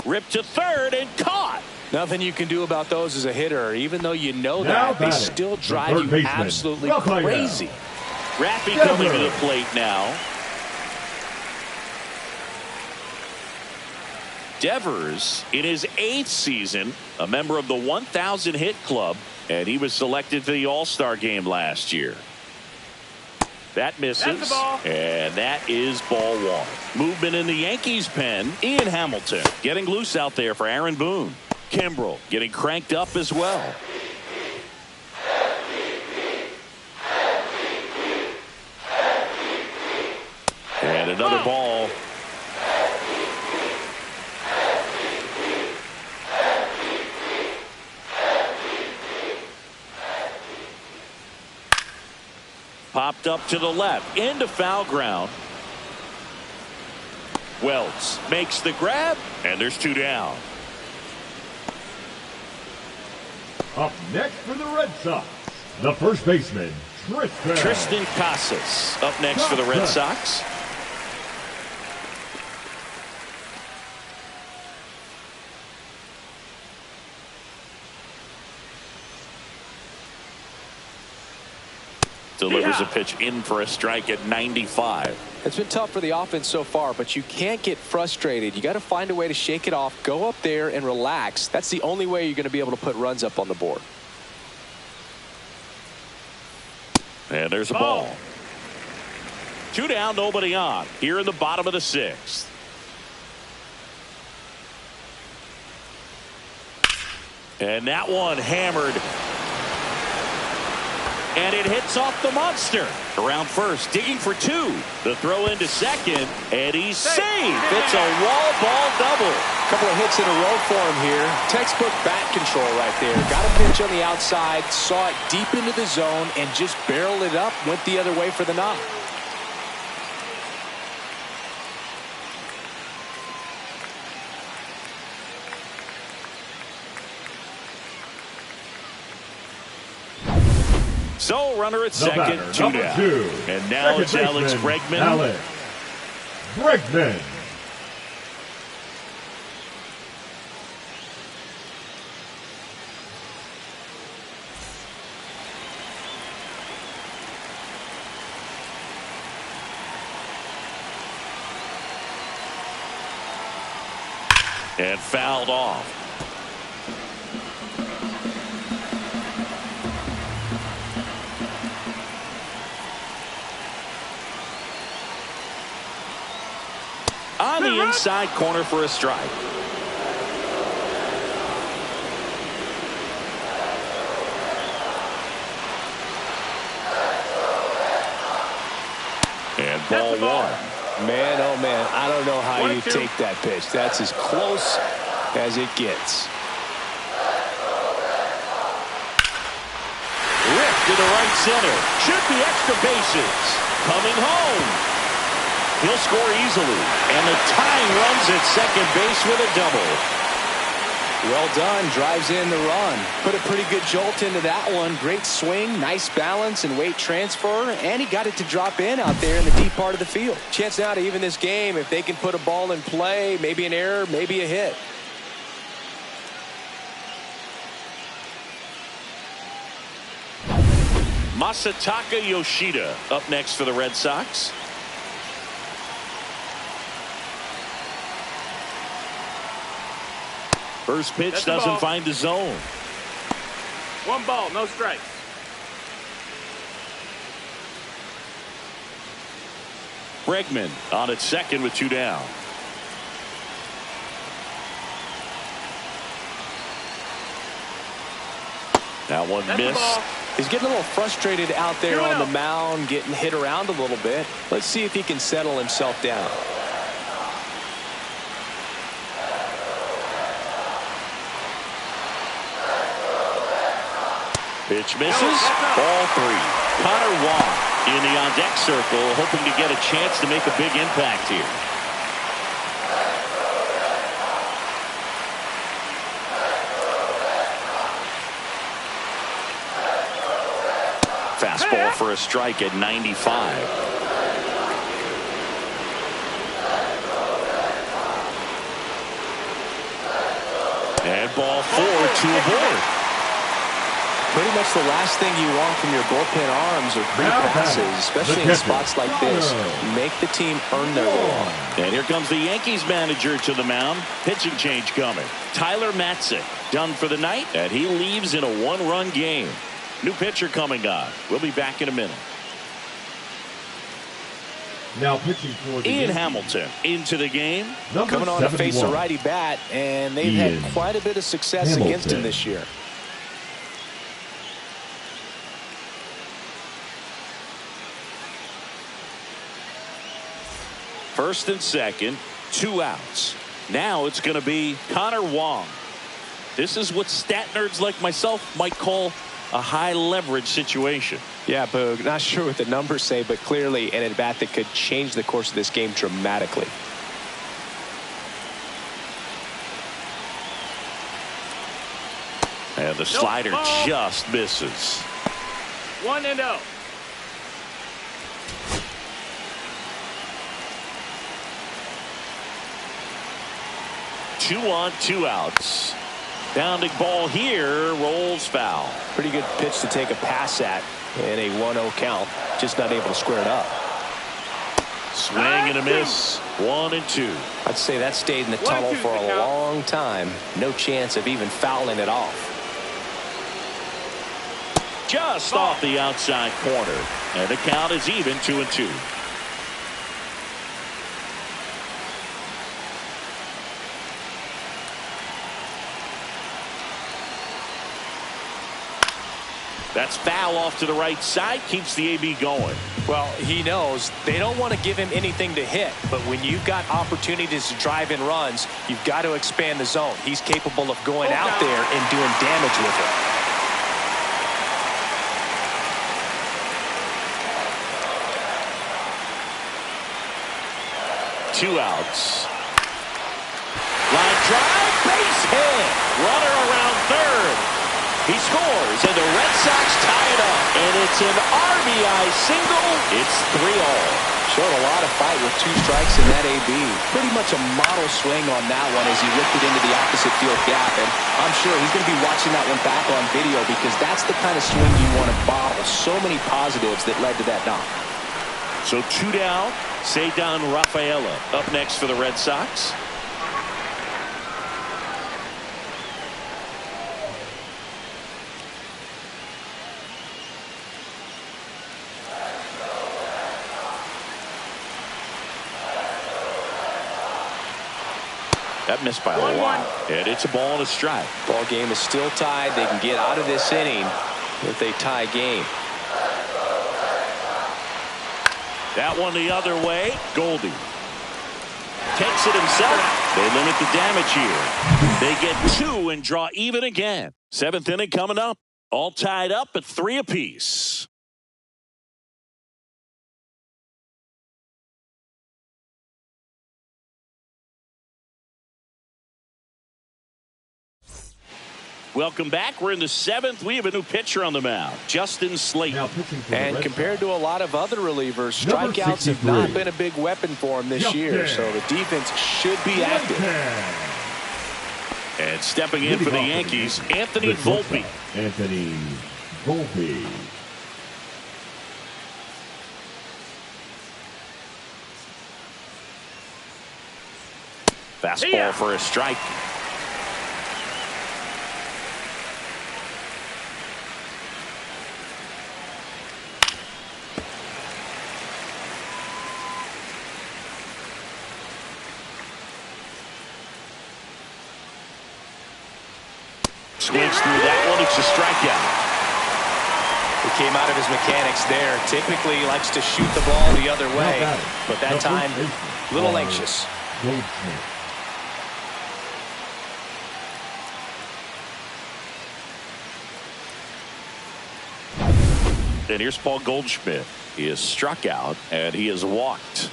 Ripped to third and caught. Nothing you can do about those as a hitter. Even though you know Now that, they batting, still the drive third you baseman, absolutely Rafael. crazy. Raffy Devers. coming to the plate now. Devers in his 8th season, a member of the 1,000 hit club, and he was selected for the All-Star game last year. That misses, That's the ball. and that is ball 1. Movement in the Yankees pen. Ian Hamilton getting loose out there for Aaron Boone. Kimbrel getting cranked up as well. And another ball. Popped up to the left into foul ground. Wells makes the grab, and there's 2 down. Up next for the Red Sox, the first baseman, Tristan Casas up next for the Red Sox. Delivers a pitch in for a strike at 95. It's been tough for the offense so far, but you can't get frustrated. You got to find a way to shake it off, go up there and relax. That's the only way you're going to be able to put runs up on the board. And there's a ball. 2 down, nobody on. Here in the bottom of the 6th. And that one hammered. And it hits off the monster. Around first, digging for 2. The throw into second, and he's safe. It's a wall ball double. Couple of hits in a row for him here. Textbook bat control right there. Got a pitch on the outside, saw it deep into the zone, and just barreled it up, went the other way for the knock. So runner at The second, batter, 2 number down. 2. And now it's Second Alex baseman, Bregman. Alex Bregman. And fouled off. On the inside corner for a strike. And ball 1. Man, oh man, I don't know how you 1-2. take that pitch. That's as close as it gets. Ripped to the right center. Should be extra bases. Coming home. He'll score easily. And the tying runs at second base with a double. Well done. Drives in the run. Put a pretty good jolt into that one. Great swing, nice balance and weight transfer. And he got it to drop in out there in the deep part of the field. Chance now to even this game if they can put a ball in play. Maybe an error, maybe a hit. Masataka Yoshida up next for the Red Sox. First pitch That's the doesn't ball. find the zone. 1 ball, no strikes. Bregman on at second with 2 down. That one That's the missed. ball. He's getting a little frustrated out there 2-0. on the mound, getting hit around a little bit. Let's see if he can settle himself down. Pitch misses. Ball 3. Connor Wong in the on-deck circle, hoping to get a chance to make a big impact here. Fastball for a strike at 95. grounded ball, 4, 2 aboard. Pretty much the last thing you want from your bullpen arms are free passes, especially in spots like this. Make the team earn their way on. And here comes the Yankees manager to the mound. Pitching change coming. Tyler Matzik done for the night, and he leaves in a 1-run game. New pitcher coming on. We'll be back in a minute. Now pitching for the Ian Yankees. Hamilton into the game. Coming on to face a righty bat, and they've had quite a bit of success against him this year. First and second, 2 outs. Now it's going to be Connor Wong. This is what stat nerds like myself might call a high leverage situation. Yeah, Boog, not sure what the numbers say, but clearly an at-bat that could change the course of this game dramatically. And the slider just misses. 1-0. 2 on, 2 outs. Bounding ball here, rolls foul. Pretty good pitch to take a pass at in a 1-0 count. Just not able to square it up. Swing and a miss. 1 and 2. I'd say that stayed in the tunnel for a long time. No chance of even fouling it off. Just off the outside corner. And the count is even, 2 and 2. That's foul off to the right side. Keeps the AB going. Well, he knows they don't want to give him anything to hit. But when you've got opportunities to drive in runs, you've got to expand the zone. He's capable of going out there and doing damage with it. Two outs. Line drive, base hit. Runner around third. He scores, and the Red Sox tie it up. And it's an RBI single. It's 3-all. Showed a lot of fight with 2 strikes in that AB. Pretty much a model swing on that one as he ripped it into the opposite field gap. And I'm sure he's going to be watching that one back on video because that's the kind of swing you want to bottle. So many positives that led to that knock. So 2 down. Cedar Rafaela up next for the Red Sox. That missed by a lot. And it's a ball and a strike. Ball game is still tied. They can get out of this inning if they tie game. That one the other way. Goldie takes it himself. They limit the damage here. They get 2 and draw even again. 7th inning coming up. All tied up at 3 apiece. Welcome back. We're in the 7th. We have a new pitcher on the mound, Justin Slayton. And compared to a lot of other relievers, strikeouts have not been a big weapon for him this year. So the defense should be active. And stepping in for the Yankees, Anthony Volpe. Anthony Volpe. Fastball for a strike. Swings through that one. It's a strikeout. He came out of his mechanics there. Typically he likes to shoot the ball the other way, but that time a little anxious. And here's Paul Goldschmidt. He is struck out and he is walked.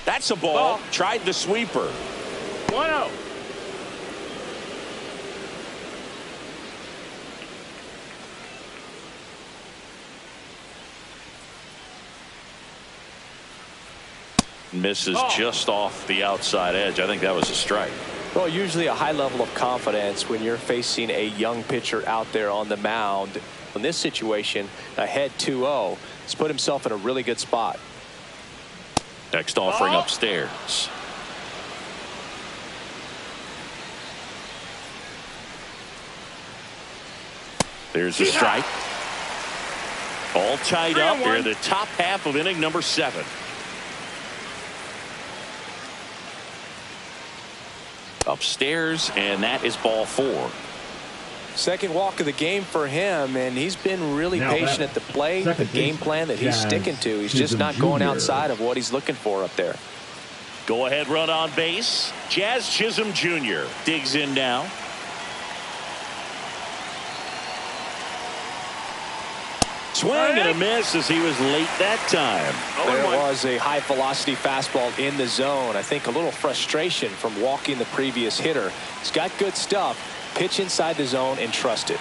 That's a ball. Tried the sweeper. 1-0. Misses just off the outside edge. I think that was a strike. Well, usually a high level of confidence when you're facing a young pitcher out there on the mound. In this situation, ahead 2-0, he's put himself in a really good spot. Next offering upstairs. There's a strike. All tied up here in the top half of inning number 7. Upstairs, and that is ball 4. Second walk of the game for him, and he's been really patient at the plate. The game plan that he's sticking to, he's just not going outside of what he's looking for up there. Go ahead run on base. Jazz Chisholm Jr. digs in now. Swing and a miss as he was late that time. There was a high velocity fastball in the zone. I think a little frustration from walking the previous hitter. He's got good stuff. Pitch inside the zone and trust it.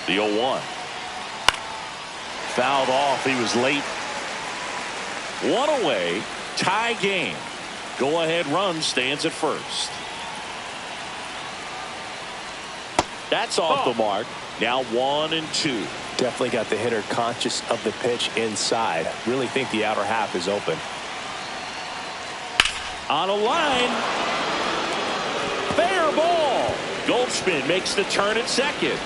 The 0-1. Fouled off. He was late. 1 away. Tie game. Go ahead run stands at first. That's off the mark. Now 1-2. Definitely got the hitter conscious of the pitch inside. Really think the outer half is open. On a line. Fair ball. Goldschmidt makes the turn at second.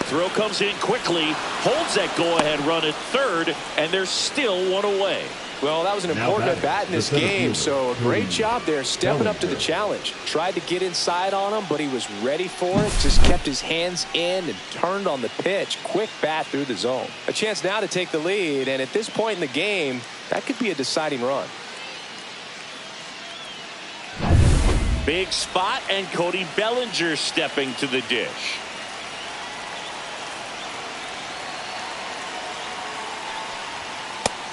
Throw comes in quickly. Holds that go-ahead run at third. And there's still 1 away. Well, that was an important at bat in this game, so a great job there stepping up to the challenge. Tried to get inside on him, but he was ready for it. Just kept his hands in and turned on the pitch. Quick bat through the zone. A chance now to take the lead, and at this point in the game, that could be a deciding run. Big spot, and Cody Bellinger stepping to the dish.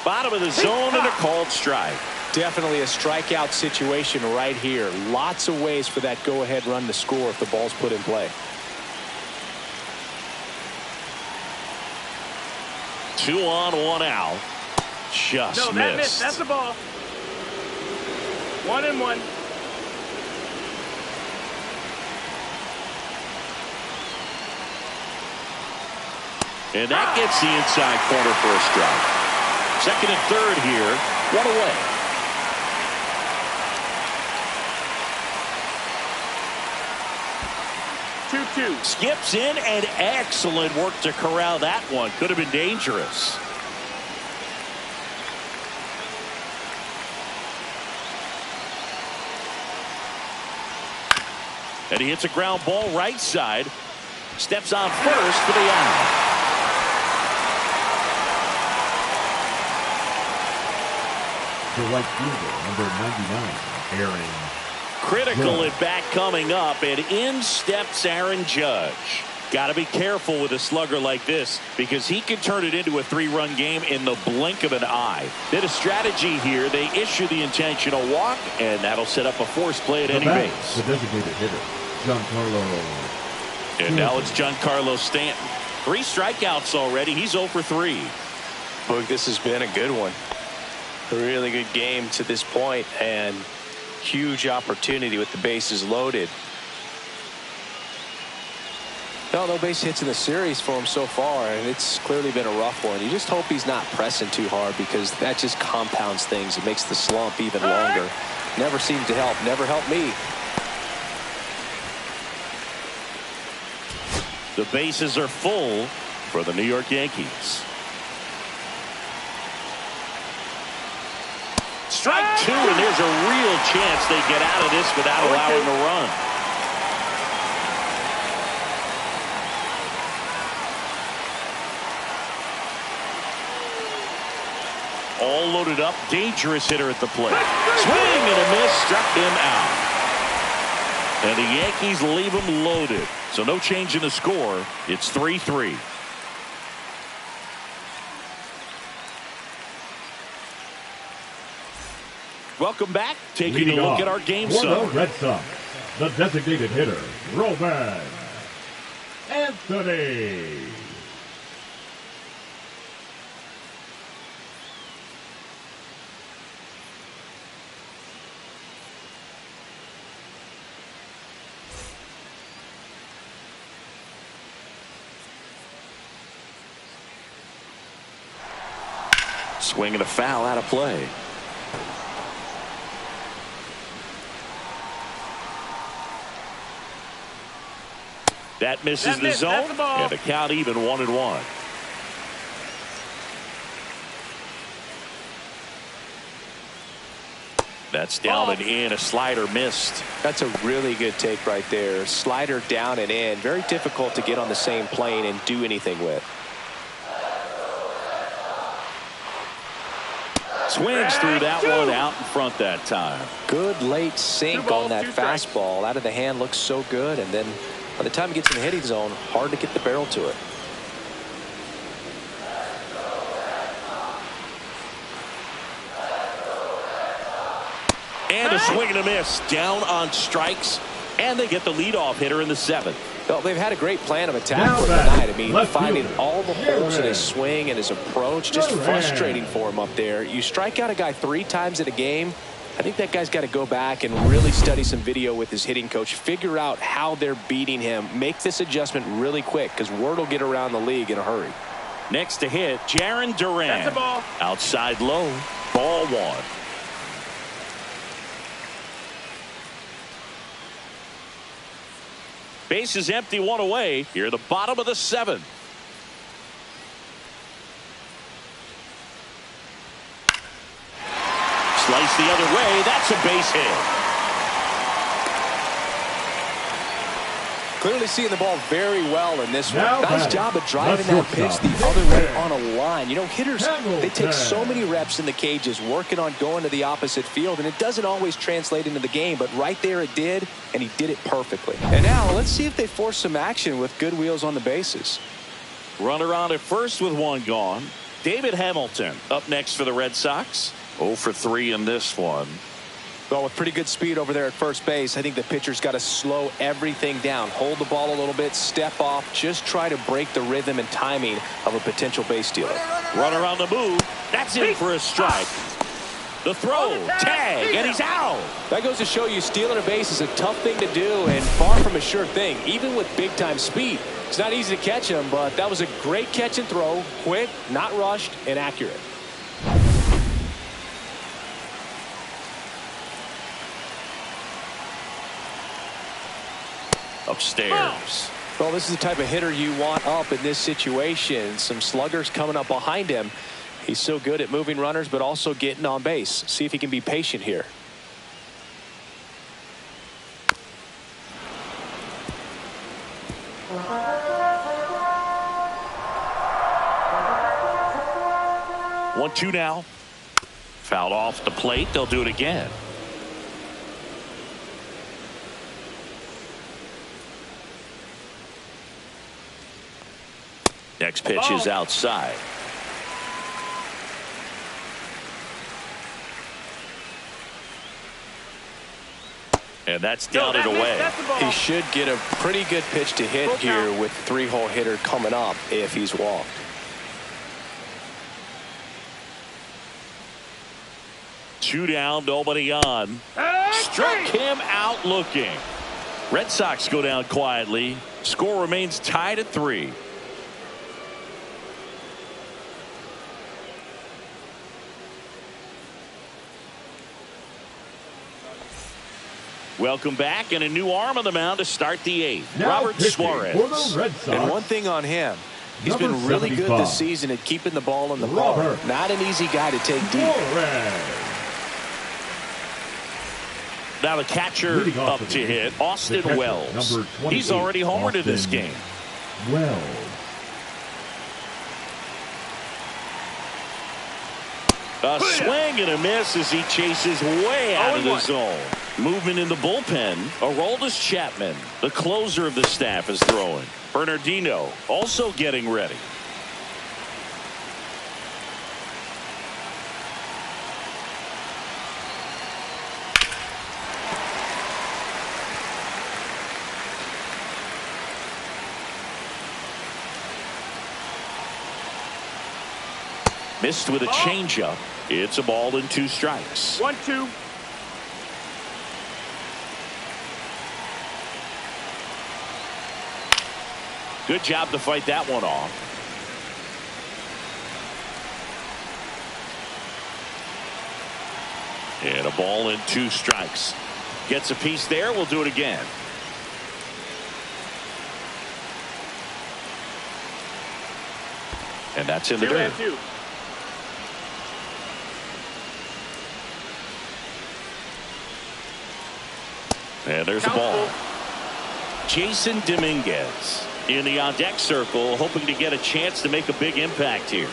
Bottom of the zone and a called strike. Definitely a strikeout situation right here. Lots of ways for that go-ahead run to score if the ball's put in play. 2 on, 1 out. Just missed. That's the ball. 1-1. And that gets the inside corner for a strike. Second and third here. 1 away. Skips in, and excellent work to corral that one. Could have been dangerous. And he hits a ground ball right side. Steps on first for the out. The right fielder, number 99, Aaron. Critical at bat coming up, and in steps Aaron Judge. Got to be careful with a slugger like this because he can turn it into a 3-run game in the blink of an eye. Did a strategy here. They issue the intentional walk, and that'll set up a forced play at any base. The designated hitter, Giancarlo. And now it's Giancarlo Stanton. 3 strikeouts already. He's 0 for 3. Look, this has been a good one. A really good game to this point, and huge opportunity with the bases loaded. No base hits in the series for him so far, and it's clearly been a rough one. You just hope he's not pressing too hard because that just compounds things. It makes the slump even longer. Never seemed to help. Never helped me. The bases are full for the New York Yankees. Strike 2, and there's a real chance they get out of this without allowing a run. All loaded up, dangerous hitter at the plate. Swing and a miss, struck him out. And the Yankees leave him loaded. So no change in the score. It's 3-3. Welcome back. Taking a look at our game summary. The Red Sox, the designated hitter, Roman Anthony. Swing and a foul out of play. That misses the zone, and the count even 1-1. That's down and in. A slider missed. That's a really good take right there. Slider down and in. Very difficult to get on the same plane and do anything with. Swings through that one out in front that time. Good late sink on that fastball. Out of the hand looks so good, and then by the time it gets in the hitting zone, hard to get the barrel to it. And a swing and a miss. Down on strikes, and they get the leadoff hitter in the 7th. Well, they've had a great plan of attack for tonight. I mean, finding all the holes in his swing and his approach, just frustrating for him up there. You strike out a guy 3 times in a game, I think that guy's got to go back and really study some video with his hitting coach, figure out how they're beating him, make this adjustment really quick, because word will get around the league in a hurry. Next to hit, Jarren Duran. That's a ball. Outside low, ball 1. Base is empty, 1 away. Here, the bottom of the 7th. Slice the other way. That's a base hit. Clearly seeing the ball very well in this one. Now Nice job of driving that pitch the other way on a line. You know, hitters, they take so many reps in the cages working on going to the opposite field, and it doesn't always translate into the game, but right there it did, and he did it perfectly. And now let's see if they force some action with good wheels on the bases. Runner on at first with 1 gone. David Hamilton up next for the Red Sox. 0 for 3 in this one. Well, with pretty good speed over there at first base, I think the pitcher's got to slow everything down. Hold the ball a little bit, step off, just try to break the rhythm and timing of a potential base stealer. Runner on the move. That's in for a strike. The throw, tag, and he's out. That goes to show you stealing a base is a tough thing to do and far from a sure thing, even with big-time speed. It's not easy to catch him, but that was a great catch and throw. Quick, not rushed, and accurate. Upstairs. Well, this is the type of hitter you want up in this situation. Some sluggers coming up behind him. He's so good at moving runners, but also getting on base. See if he can be patient here. One, 2 now. Fouled off the plate. They'll do it again. Next pitch is outside. And that's down and away. He should get a pretty good pitch to hit here with 3-hole hitter coming up if he's walked. Two down, nobody on. Struck him out looking. Red Sox go down quietly. Score remains tied at 3. Welcome back, and a new arm on the mound to start the 8th. Now Robert Suarez. For the Red Sox, And one thing on him, he's number been really good 75. this season at keeping the ball in the park. Not an easy guy to take deep. Now the catcher Leading off up the to game, hit, Austin the catcher, Wells. number 28, He's already homered in this Austin game. Wells. A swing and a miss as he chases way out of the zone. Movement in the bullpen. Aroldis Chapman, the closer of the staff, is throwing. Bernardino also getting ready. Missed with a changeup. It's a ball and 2 strikes. 1-2. Good job to fight that one off. And a ball and 2 strikes. Gets a piece there. We'll do it again. And that's in the dirt. And there's the ball. Jason Dominguez in the on-deck circle, hoping to get a chance to make a big impact here.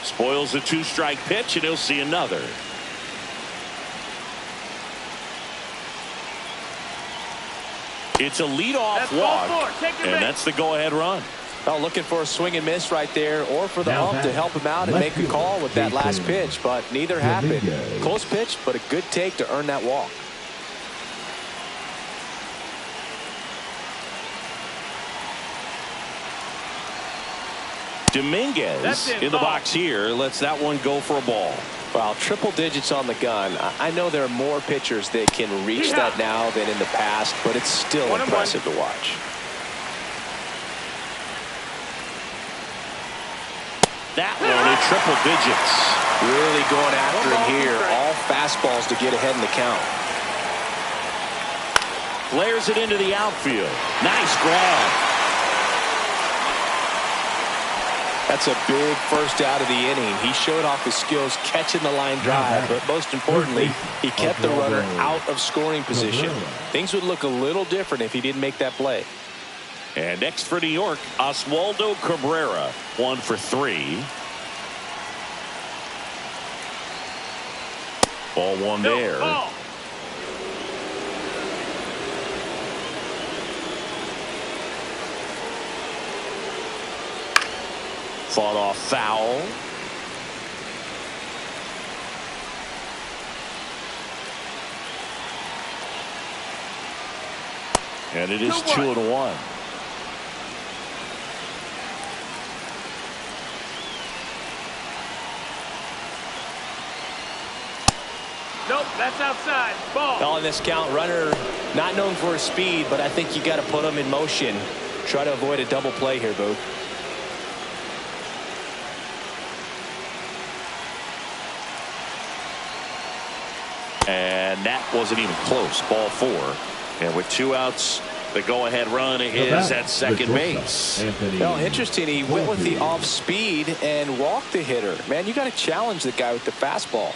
Spoils a 2-strike pitch, and he'll see another. It's a leadoff walk, and that's the go-ahead run. Well, looking for a swing and miss right there, or for the ump to help him out and make a call with that last pitch, but neither happened. Close pitch, but a good take to earn that walk. Dominguez in the box here lets that one go for a ball. Well, triple digits on the gun. I know there are more pitchers that can reach that now than in the past, but it's still impressive to watch. That one in triple digits. Really going after him here. All fastballs to get ahead in the count. Flares it into the outfield. Nice grab. That's a big first out of the inning. He showed off his skills catching the line drive, but most importantly, he kept the runner out of scoring position. Things would look a little different if he didn't make that play. And next for New York, Oswaldo Cabrera, 1 for 3. Ball 1 there. Fought off foul. And it is 2-1. Nope, that's outside. Ball. Well, in this count, runner not known for his speed, but I think you got to put him in motion. Try to avoid a double play here, Booth. And that wasn't even close. Ball 4. And with 2 outs, the go-ahead run is at second base. Well, interesting. He went with the off speed and walked the hitter. Man, you got to challenge the guy with the fastball.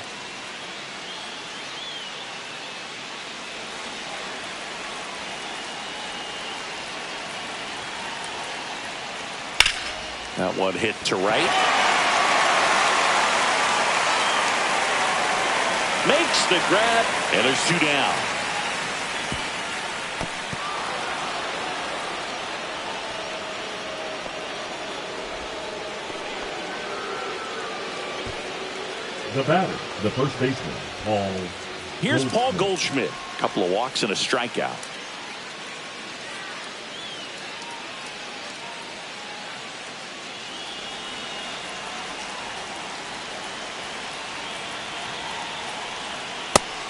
That one hit to right. Makes the grab, and there's 2 down. The batter, the first baseman, Paul. Here's Paul Goldschmidt. A couple of walks and a strikeout.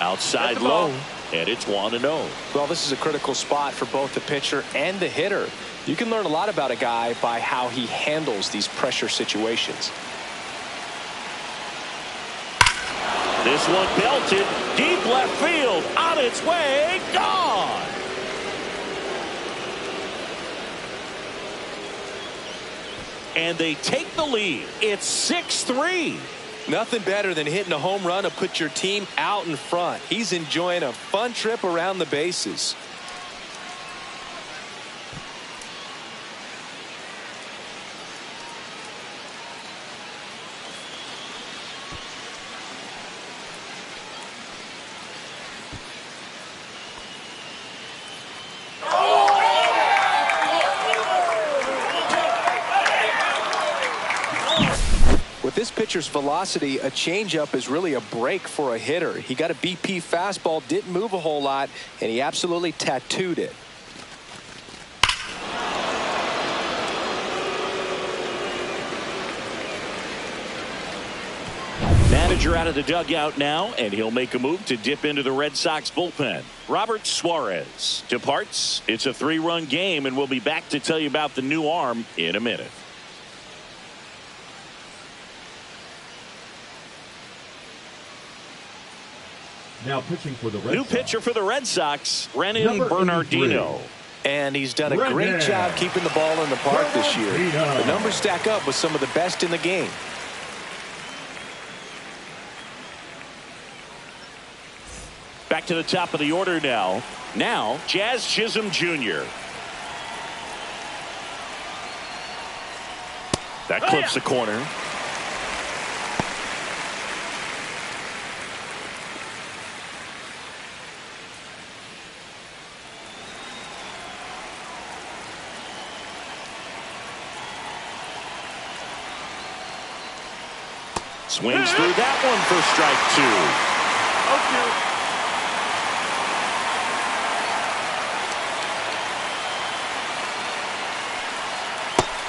Outside low, and it's 1-0. Well, this is a critical spot for both the pitcher and the hitter. You can learn a lot about a guy by how he handles these pressure situations. This one belted deep left field, on its way, gone. And they take the lead. It's 6-3. Nothing better than hitting a home run to put your team out in front. He's enjoying a fun trip around the bases. With this pitcher's velocity, a changeup is really a break for a hitter. He got a BP fastball, didn't move a whole lot, and he absolutely tattooed it. Manager out of the dugout now, and he'll make a move to dip into the Red Sox bullpen. Robert Suarez departs. It's a 3-run game, and we'll be back to tell you about the new arm in a minute. Now pitching for the Red New Sox. pitcher for the Red Sox, Brennan Number Bernardino. 83. And he's done a great job keeping the ball in the park this year. The numbers stack up with some of the best in the game. Back to the top of the order now. Now, Jazz Chisholm Jr. That clips the corner. Swings through that one for strike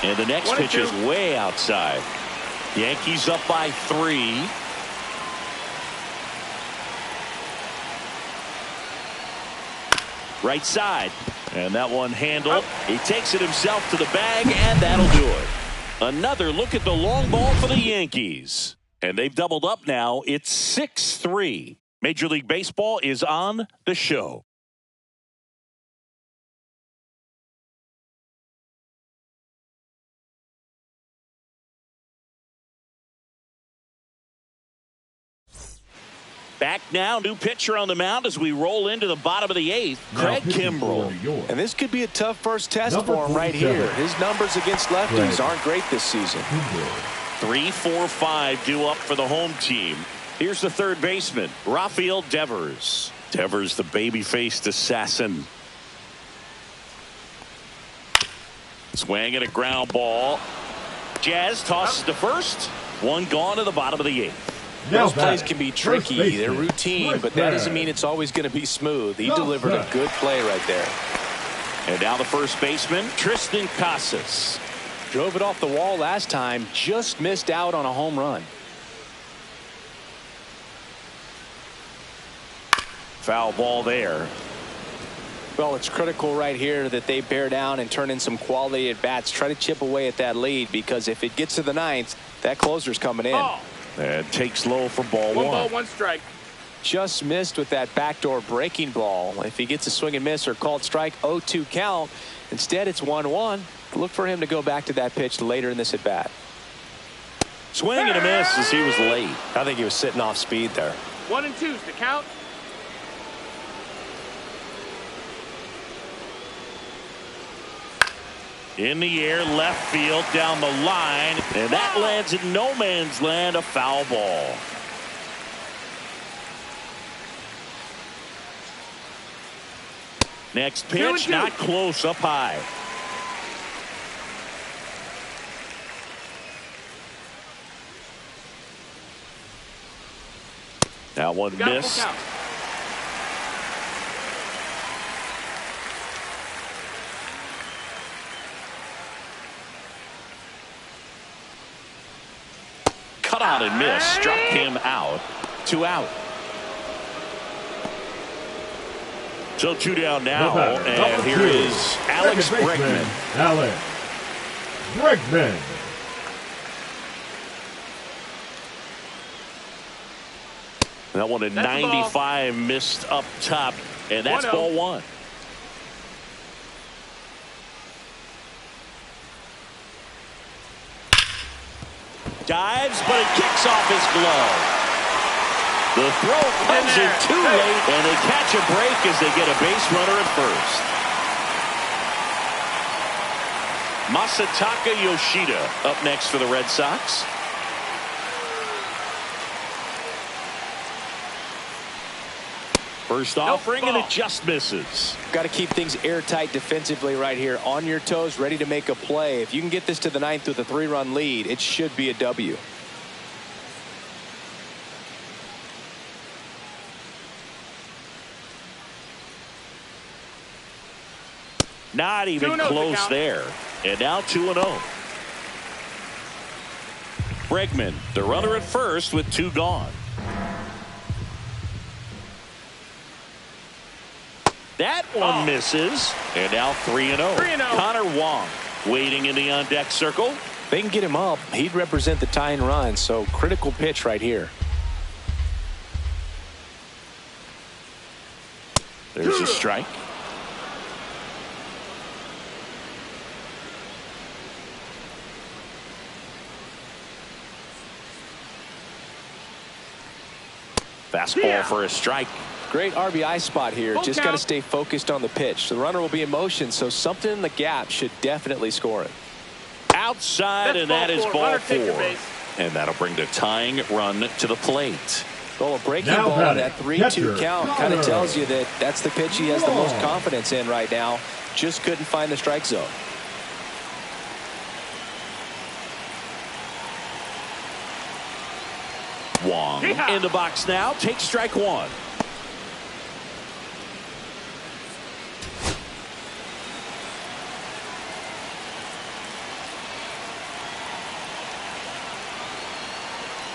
2. And the next pitch is way outside. Yankees up by 3. Right side. And that one handled. He takes it himself to the bag, and that'll do it. Another look at the long ball for the Yankees. And they've doubled up now. It's 6-3. Major League Baseball is on the show. Back now, new pitcher on the mound as we roll into the bottom of the 8th. Craig Kimbrell. And this could be a tough first test for him right here. His numbers against lefties aren't great this season. 3, 4, 5 due up for the home team. Here's the third baseman, Rafael Devers. Devers, the baby-faced assassin. Swing and a ground ball. Jazz tosses to first. One gone to the bottom of the 8th. Those plays can be tricky. They're routine, but that doesn't mean it's always going to be smooth. He delivered a good play right there. And now the first baseman, Tristan Casas. Drove it off the wall last time, just missed out on a home run. Foul ball there. Well, it's critical right here that they bear down and turn in some quality at bats. Try to chip away at that lead, because if it gets to the 9th, that closer's coming in. And takes low for ball 1. 1 ball, 1 strike. Just missed with that backdoor breaking ball. If he gets a swing and miss or called strike, 0-2 count. Instead, it's 1-1. Look for him to go back to that pitch later in this at bat. Swing and a miss as he was late. I think he was sitting off speed there. 1 and 2's the count. In the air, left field, down the line, and that lands in no man's land, a foul ball. Next pitch, not close, up high. Now one missed. Cut out and missed. Struck him out. 2 out. So 2 down now, and here is Alex Bregman. Alex Bregman. That one at 95 missed up top, and that's ball 1. Dives, but it kicks off his glove. The throw comes in too late, and they catch a break as they get a base runner at first. Masataka Yoshida up next for the Red Sox. First offering, and it just misses. Got to keep things airtight defensively right here. On your toes, ready to make a play. If you can get this to the 9th with a 3-run lead, it should be a W. Not even close there. And now 2-0. Bregman, the runner at first with 2 gone. That one misses. And now 3-0. Connor Wong waiting in the on-deck circle. They can get him up. He'd represent the tying run, so critical pitch right here. There's a strike. Fastball for a strike. Great RBI spot here. Just got to stay focused on the pitch. The runner will be in motion, so something in the gap should definitely score it. Outside, and that is ball 4. And that'll bring the tying run to the plate. Well, a breaking ball on that 3-2 count kind of tells you that that's the pitch he has the most confidence in right now. Just couldn't find the strike zone. Wong in the box now. Takes strike 1.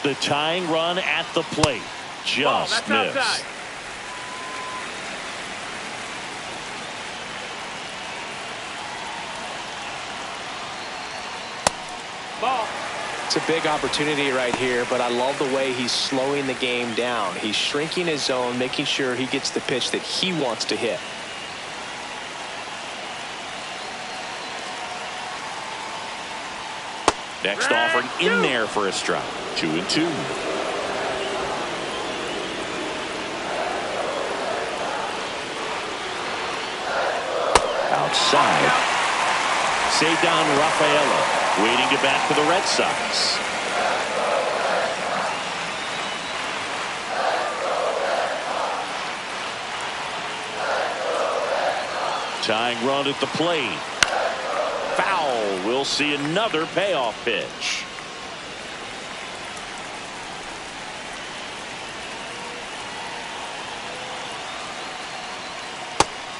The tying run at the plate. Just missed. Outside. Ball. It's a big opportunity right here, but I love the way he's slowing the game down. He's shrinking his zone, making sure he gets the pitch that he wants to hit. Next offering in there for a strike. 2-2. Outside. Cedar Rafaela waiting to bat for the Red Sox. Tying run at the plate. Foul. We'll see another payoff pitch.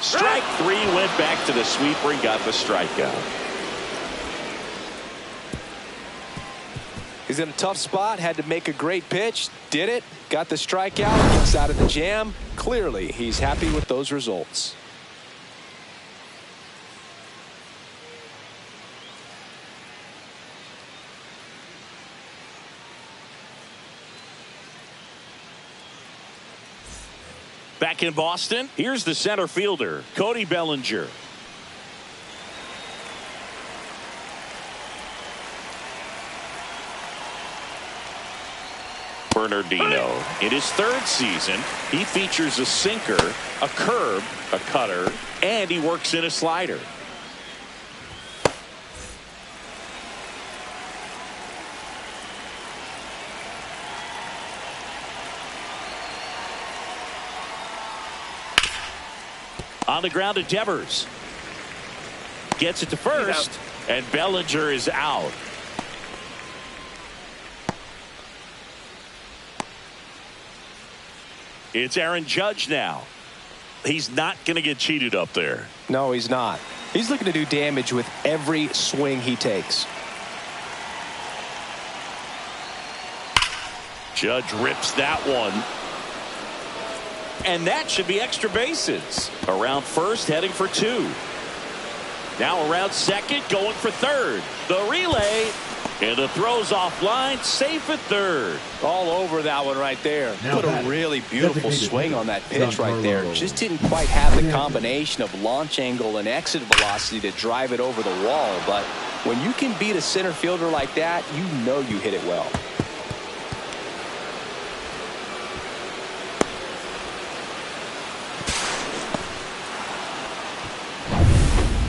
Strike 3, went back to the sweeper and got the strikeout. He's in a tough spot, had to make a great pitch, did it, got the strikeout, gets out of the jam. Clearly, he's happy with those results. Back in Boston, here's the center fielder, Cody Bellinger. Bernardino, in his 3rd season, he features a sinker, a curve, a cutter, and he works in a slider. On the ground to Devers. Gets it to first, and Bellinger is out. It's Aaron Judge now. He's not going to get cheated up there. No, he's not. He's looking to do damage with every swing he takes. Judge rips that one. And that should be extra bases. Around first, heading for 2. Now around second, going for 3rd. The relay, and the throw's offline, safe at 3rd. All over that one right there. Put a really beautiful swing on that pitch right there. Just didn't quite have the combination of launch angle and exit velocity to drive it over the wall. But when you can beat a center fielder like that, you know you hit it well.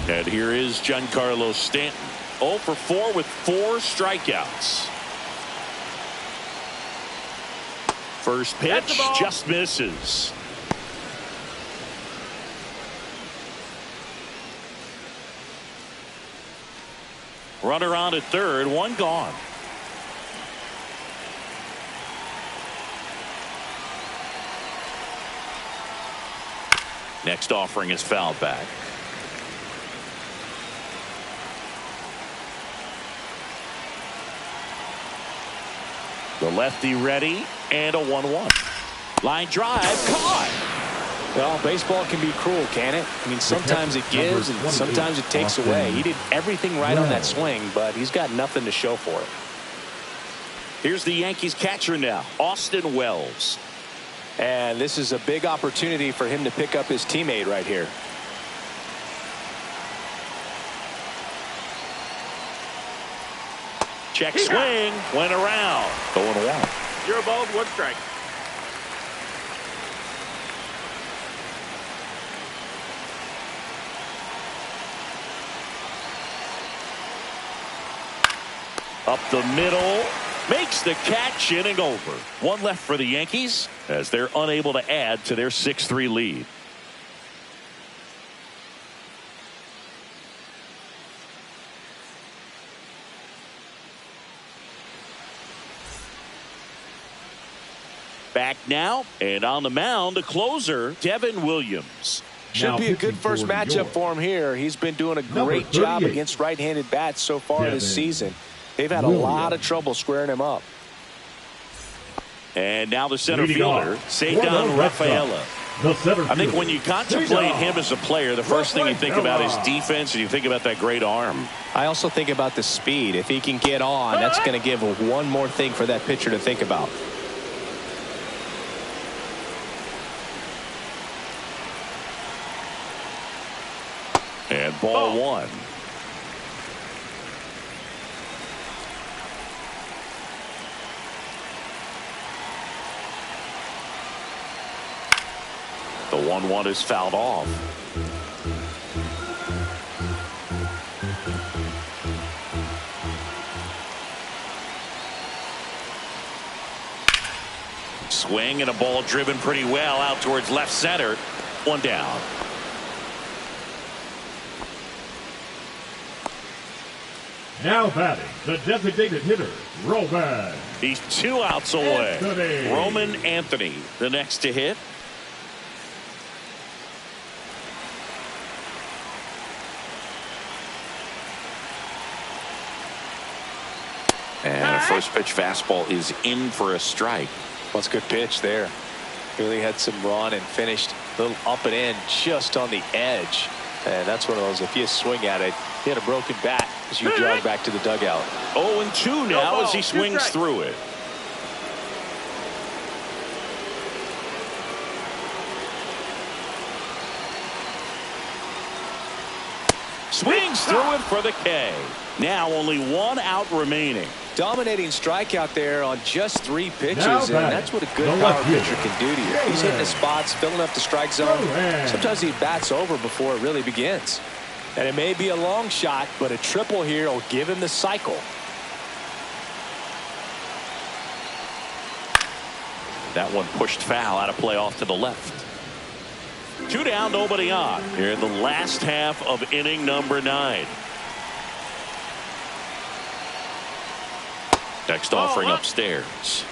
And here is Giancarlo Stanton. 0 for 4 with 4 strikeouts. First pitch just misses. Runner on at 3rd, 1 gone. Next offering is fouled back. The lefty ready, and a 1-1. Line drive, caught. Well, baseball can be cruel, can it? I mean, sometimes it gives and sometimes it takes away. He did everything right on that swing, but he's got nothing to show for it. Here's the Yankees catcher now, Austin Wells. And this is a big opportunity for him to pick up his teammate right here. Check swing, went around. 0-1. You're balled, 1 strike. Up the middle, makes the catch, inning over. 1 left for the Yankees as they're unable to add to their 6-3 lead. Back now, and on the mound, a closer, Devin Williams. Should be a good first matchup for him here. He's been doing a great job against right-handed bats so far this season. They've had a lot of trouble squaring him up. And now the center fielder, Cedar Rafaela. I think when you contemplate him as a player, the first thing you think about is defense, and you think about that great arm. I also think about the speed. If he can get on, that's going to give one more thing for that pitcher to think about. And ball 1. The 1-1 is fouled off. Swing and a ball driven pretty well out towards left center. 1 down. Now batting, the designated hitter, Roman. He's 2 outs away. Anthony. Roman Anthony, the next to hit. And a first pitch fastball is in for a strike. Well, it's a good pitch there. Really had some run and finished a little up and in just on the edge. And that's one of those, if you swing at it, he had a broken bat as you jog back to the dugout. 0-2 now as he swings through it. Swings through it for the K. Now only 1 out remaining. Dominating strikeout there on just 3 pitches, and that's what a good power pitcher can do to you. He's hitting the spots, filling up the strike zone. Sometimes he bats over before it really begins. And it may be a long shot, but a triple here will give him the cycle. That one pushed foul, out of play off to the left. 2 down, nobody on. Here in the last half of inning number 9. Next offering upstairs.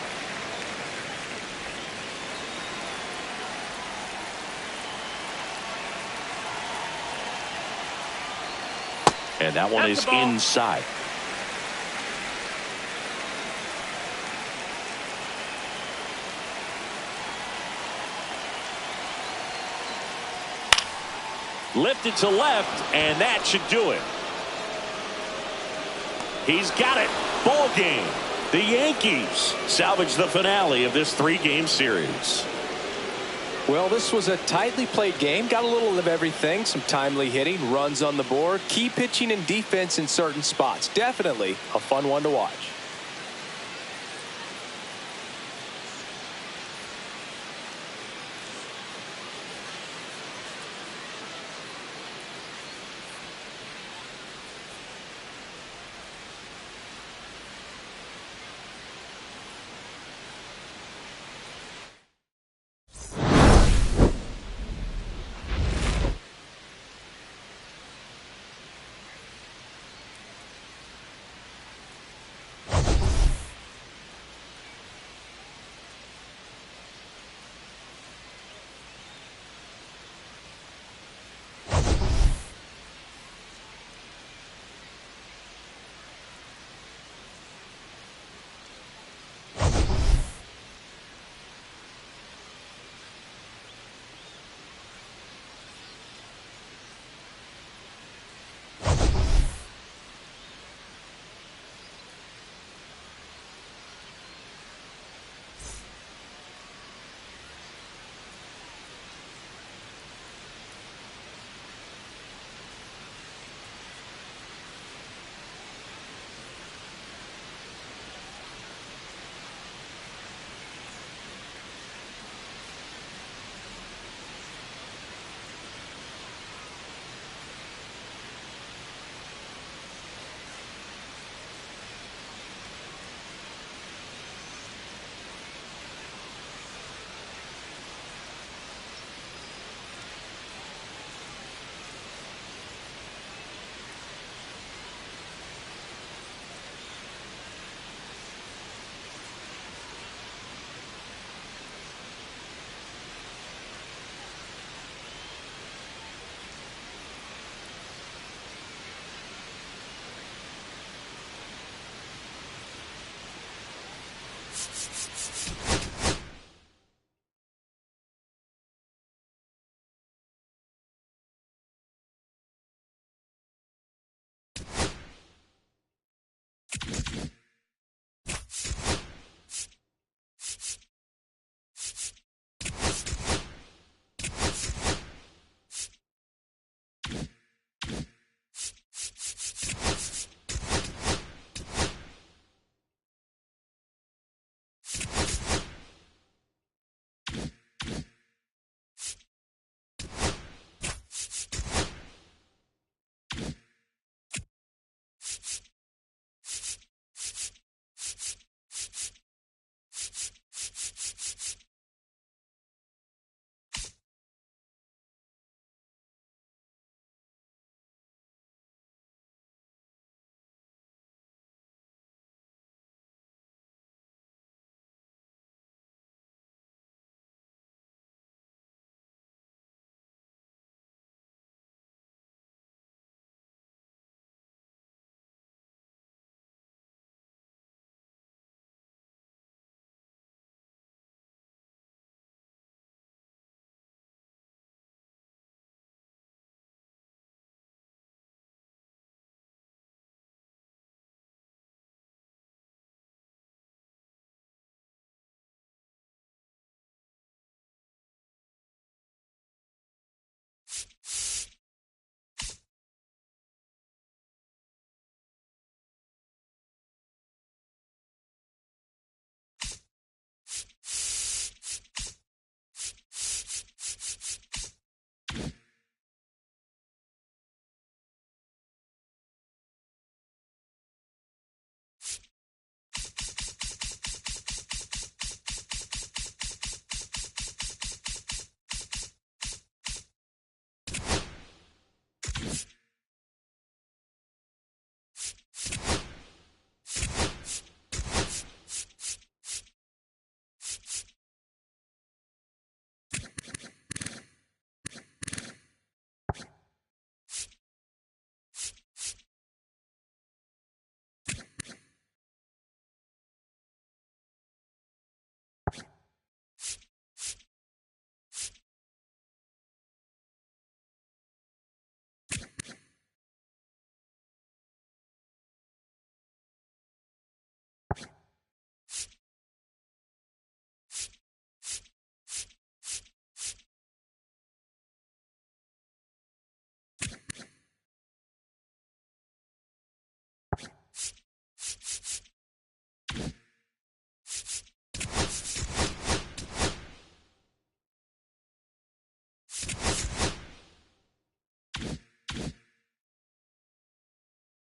And that one is inside. Lifted to left, and that should do it. He's got it. Ball game. The Yankees salvage the finale of this 3-game series. Well, this was a tightly played game. Got a little of everything. Some timely hitting, runs on the board, key pitching and defense in certain spots. Definitely a fun one to watch.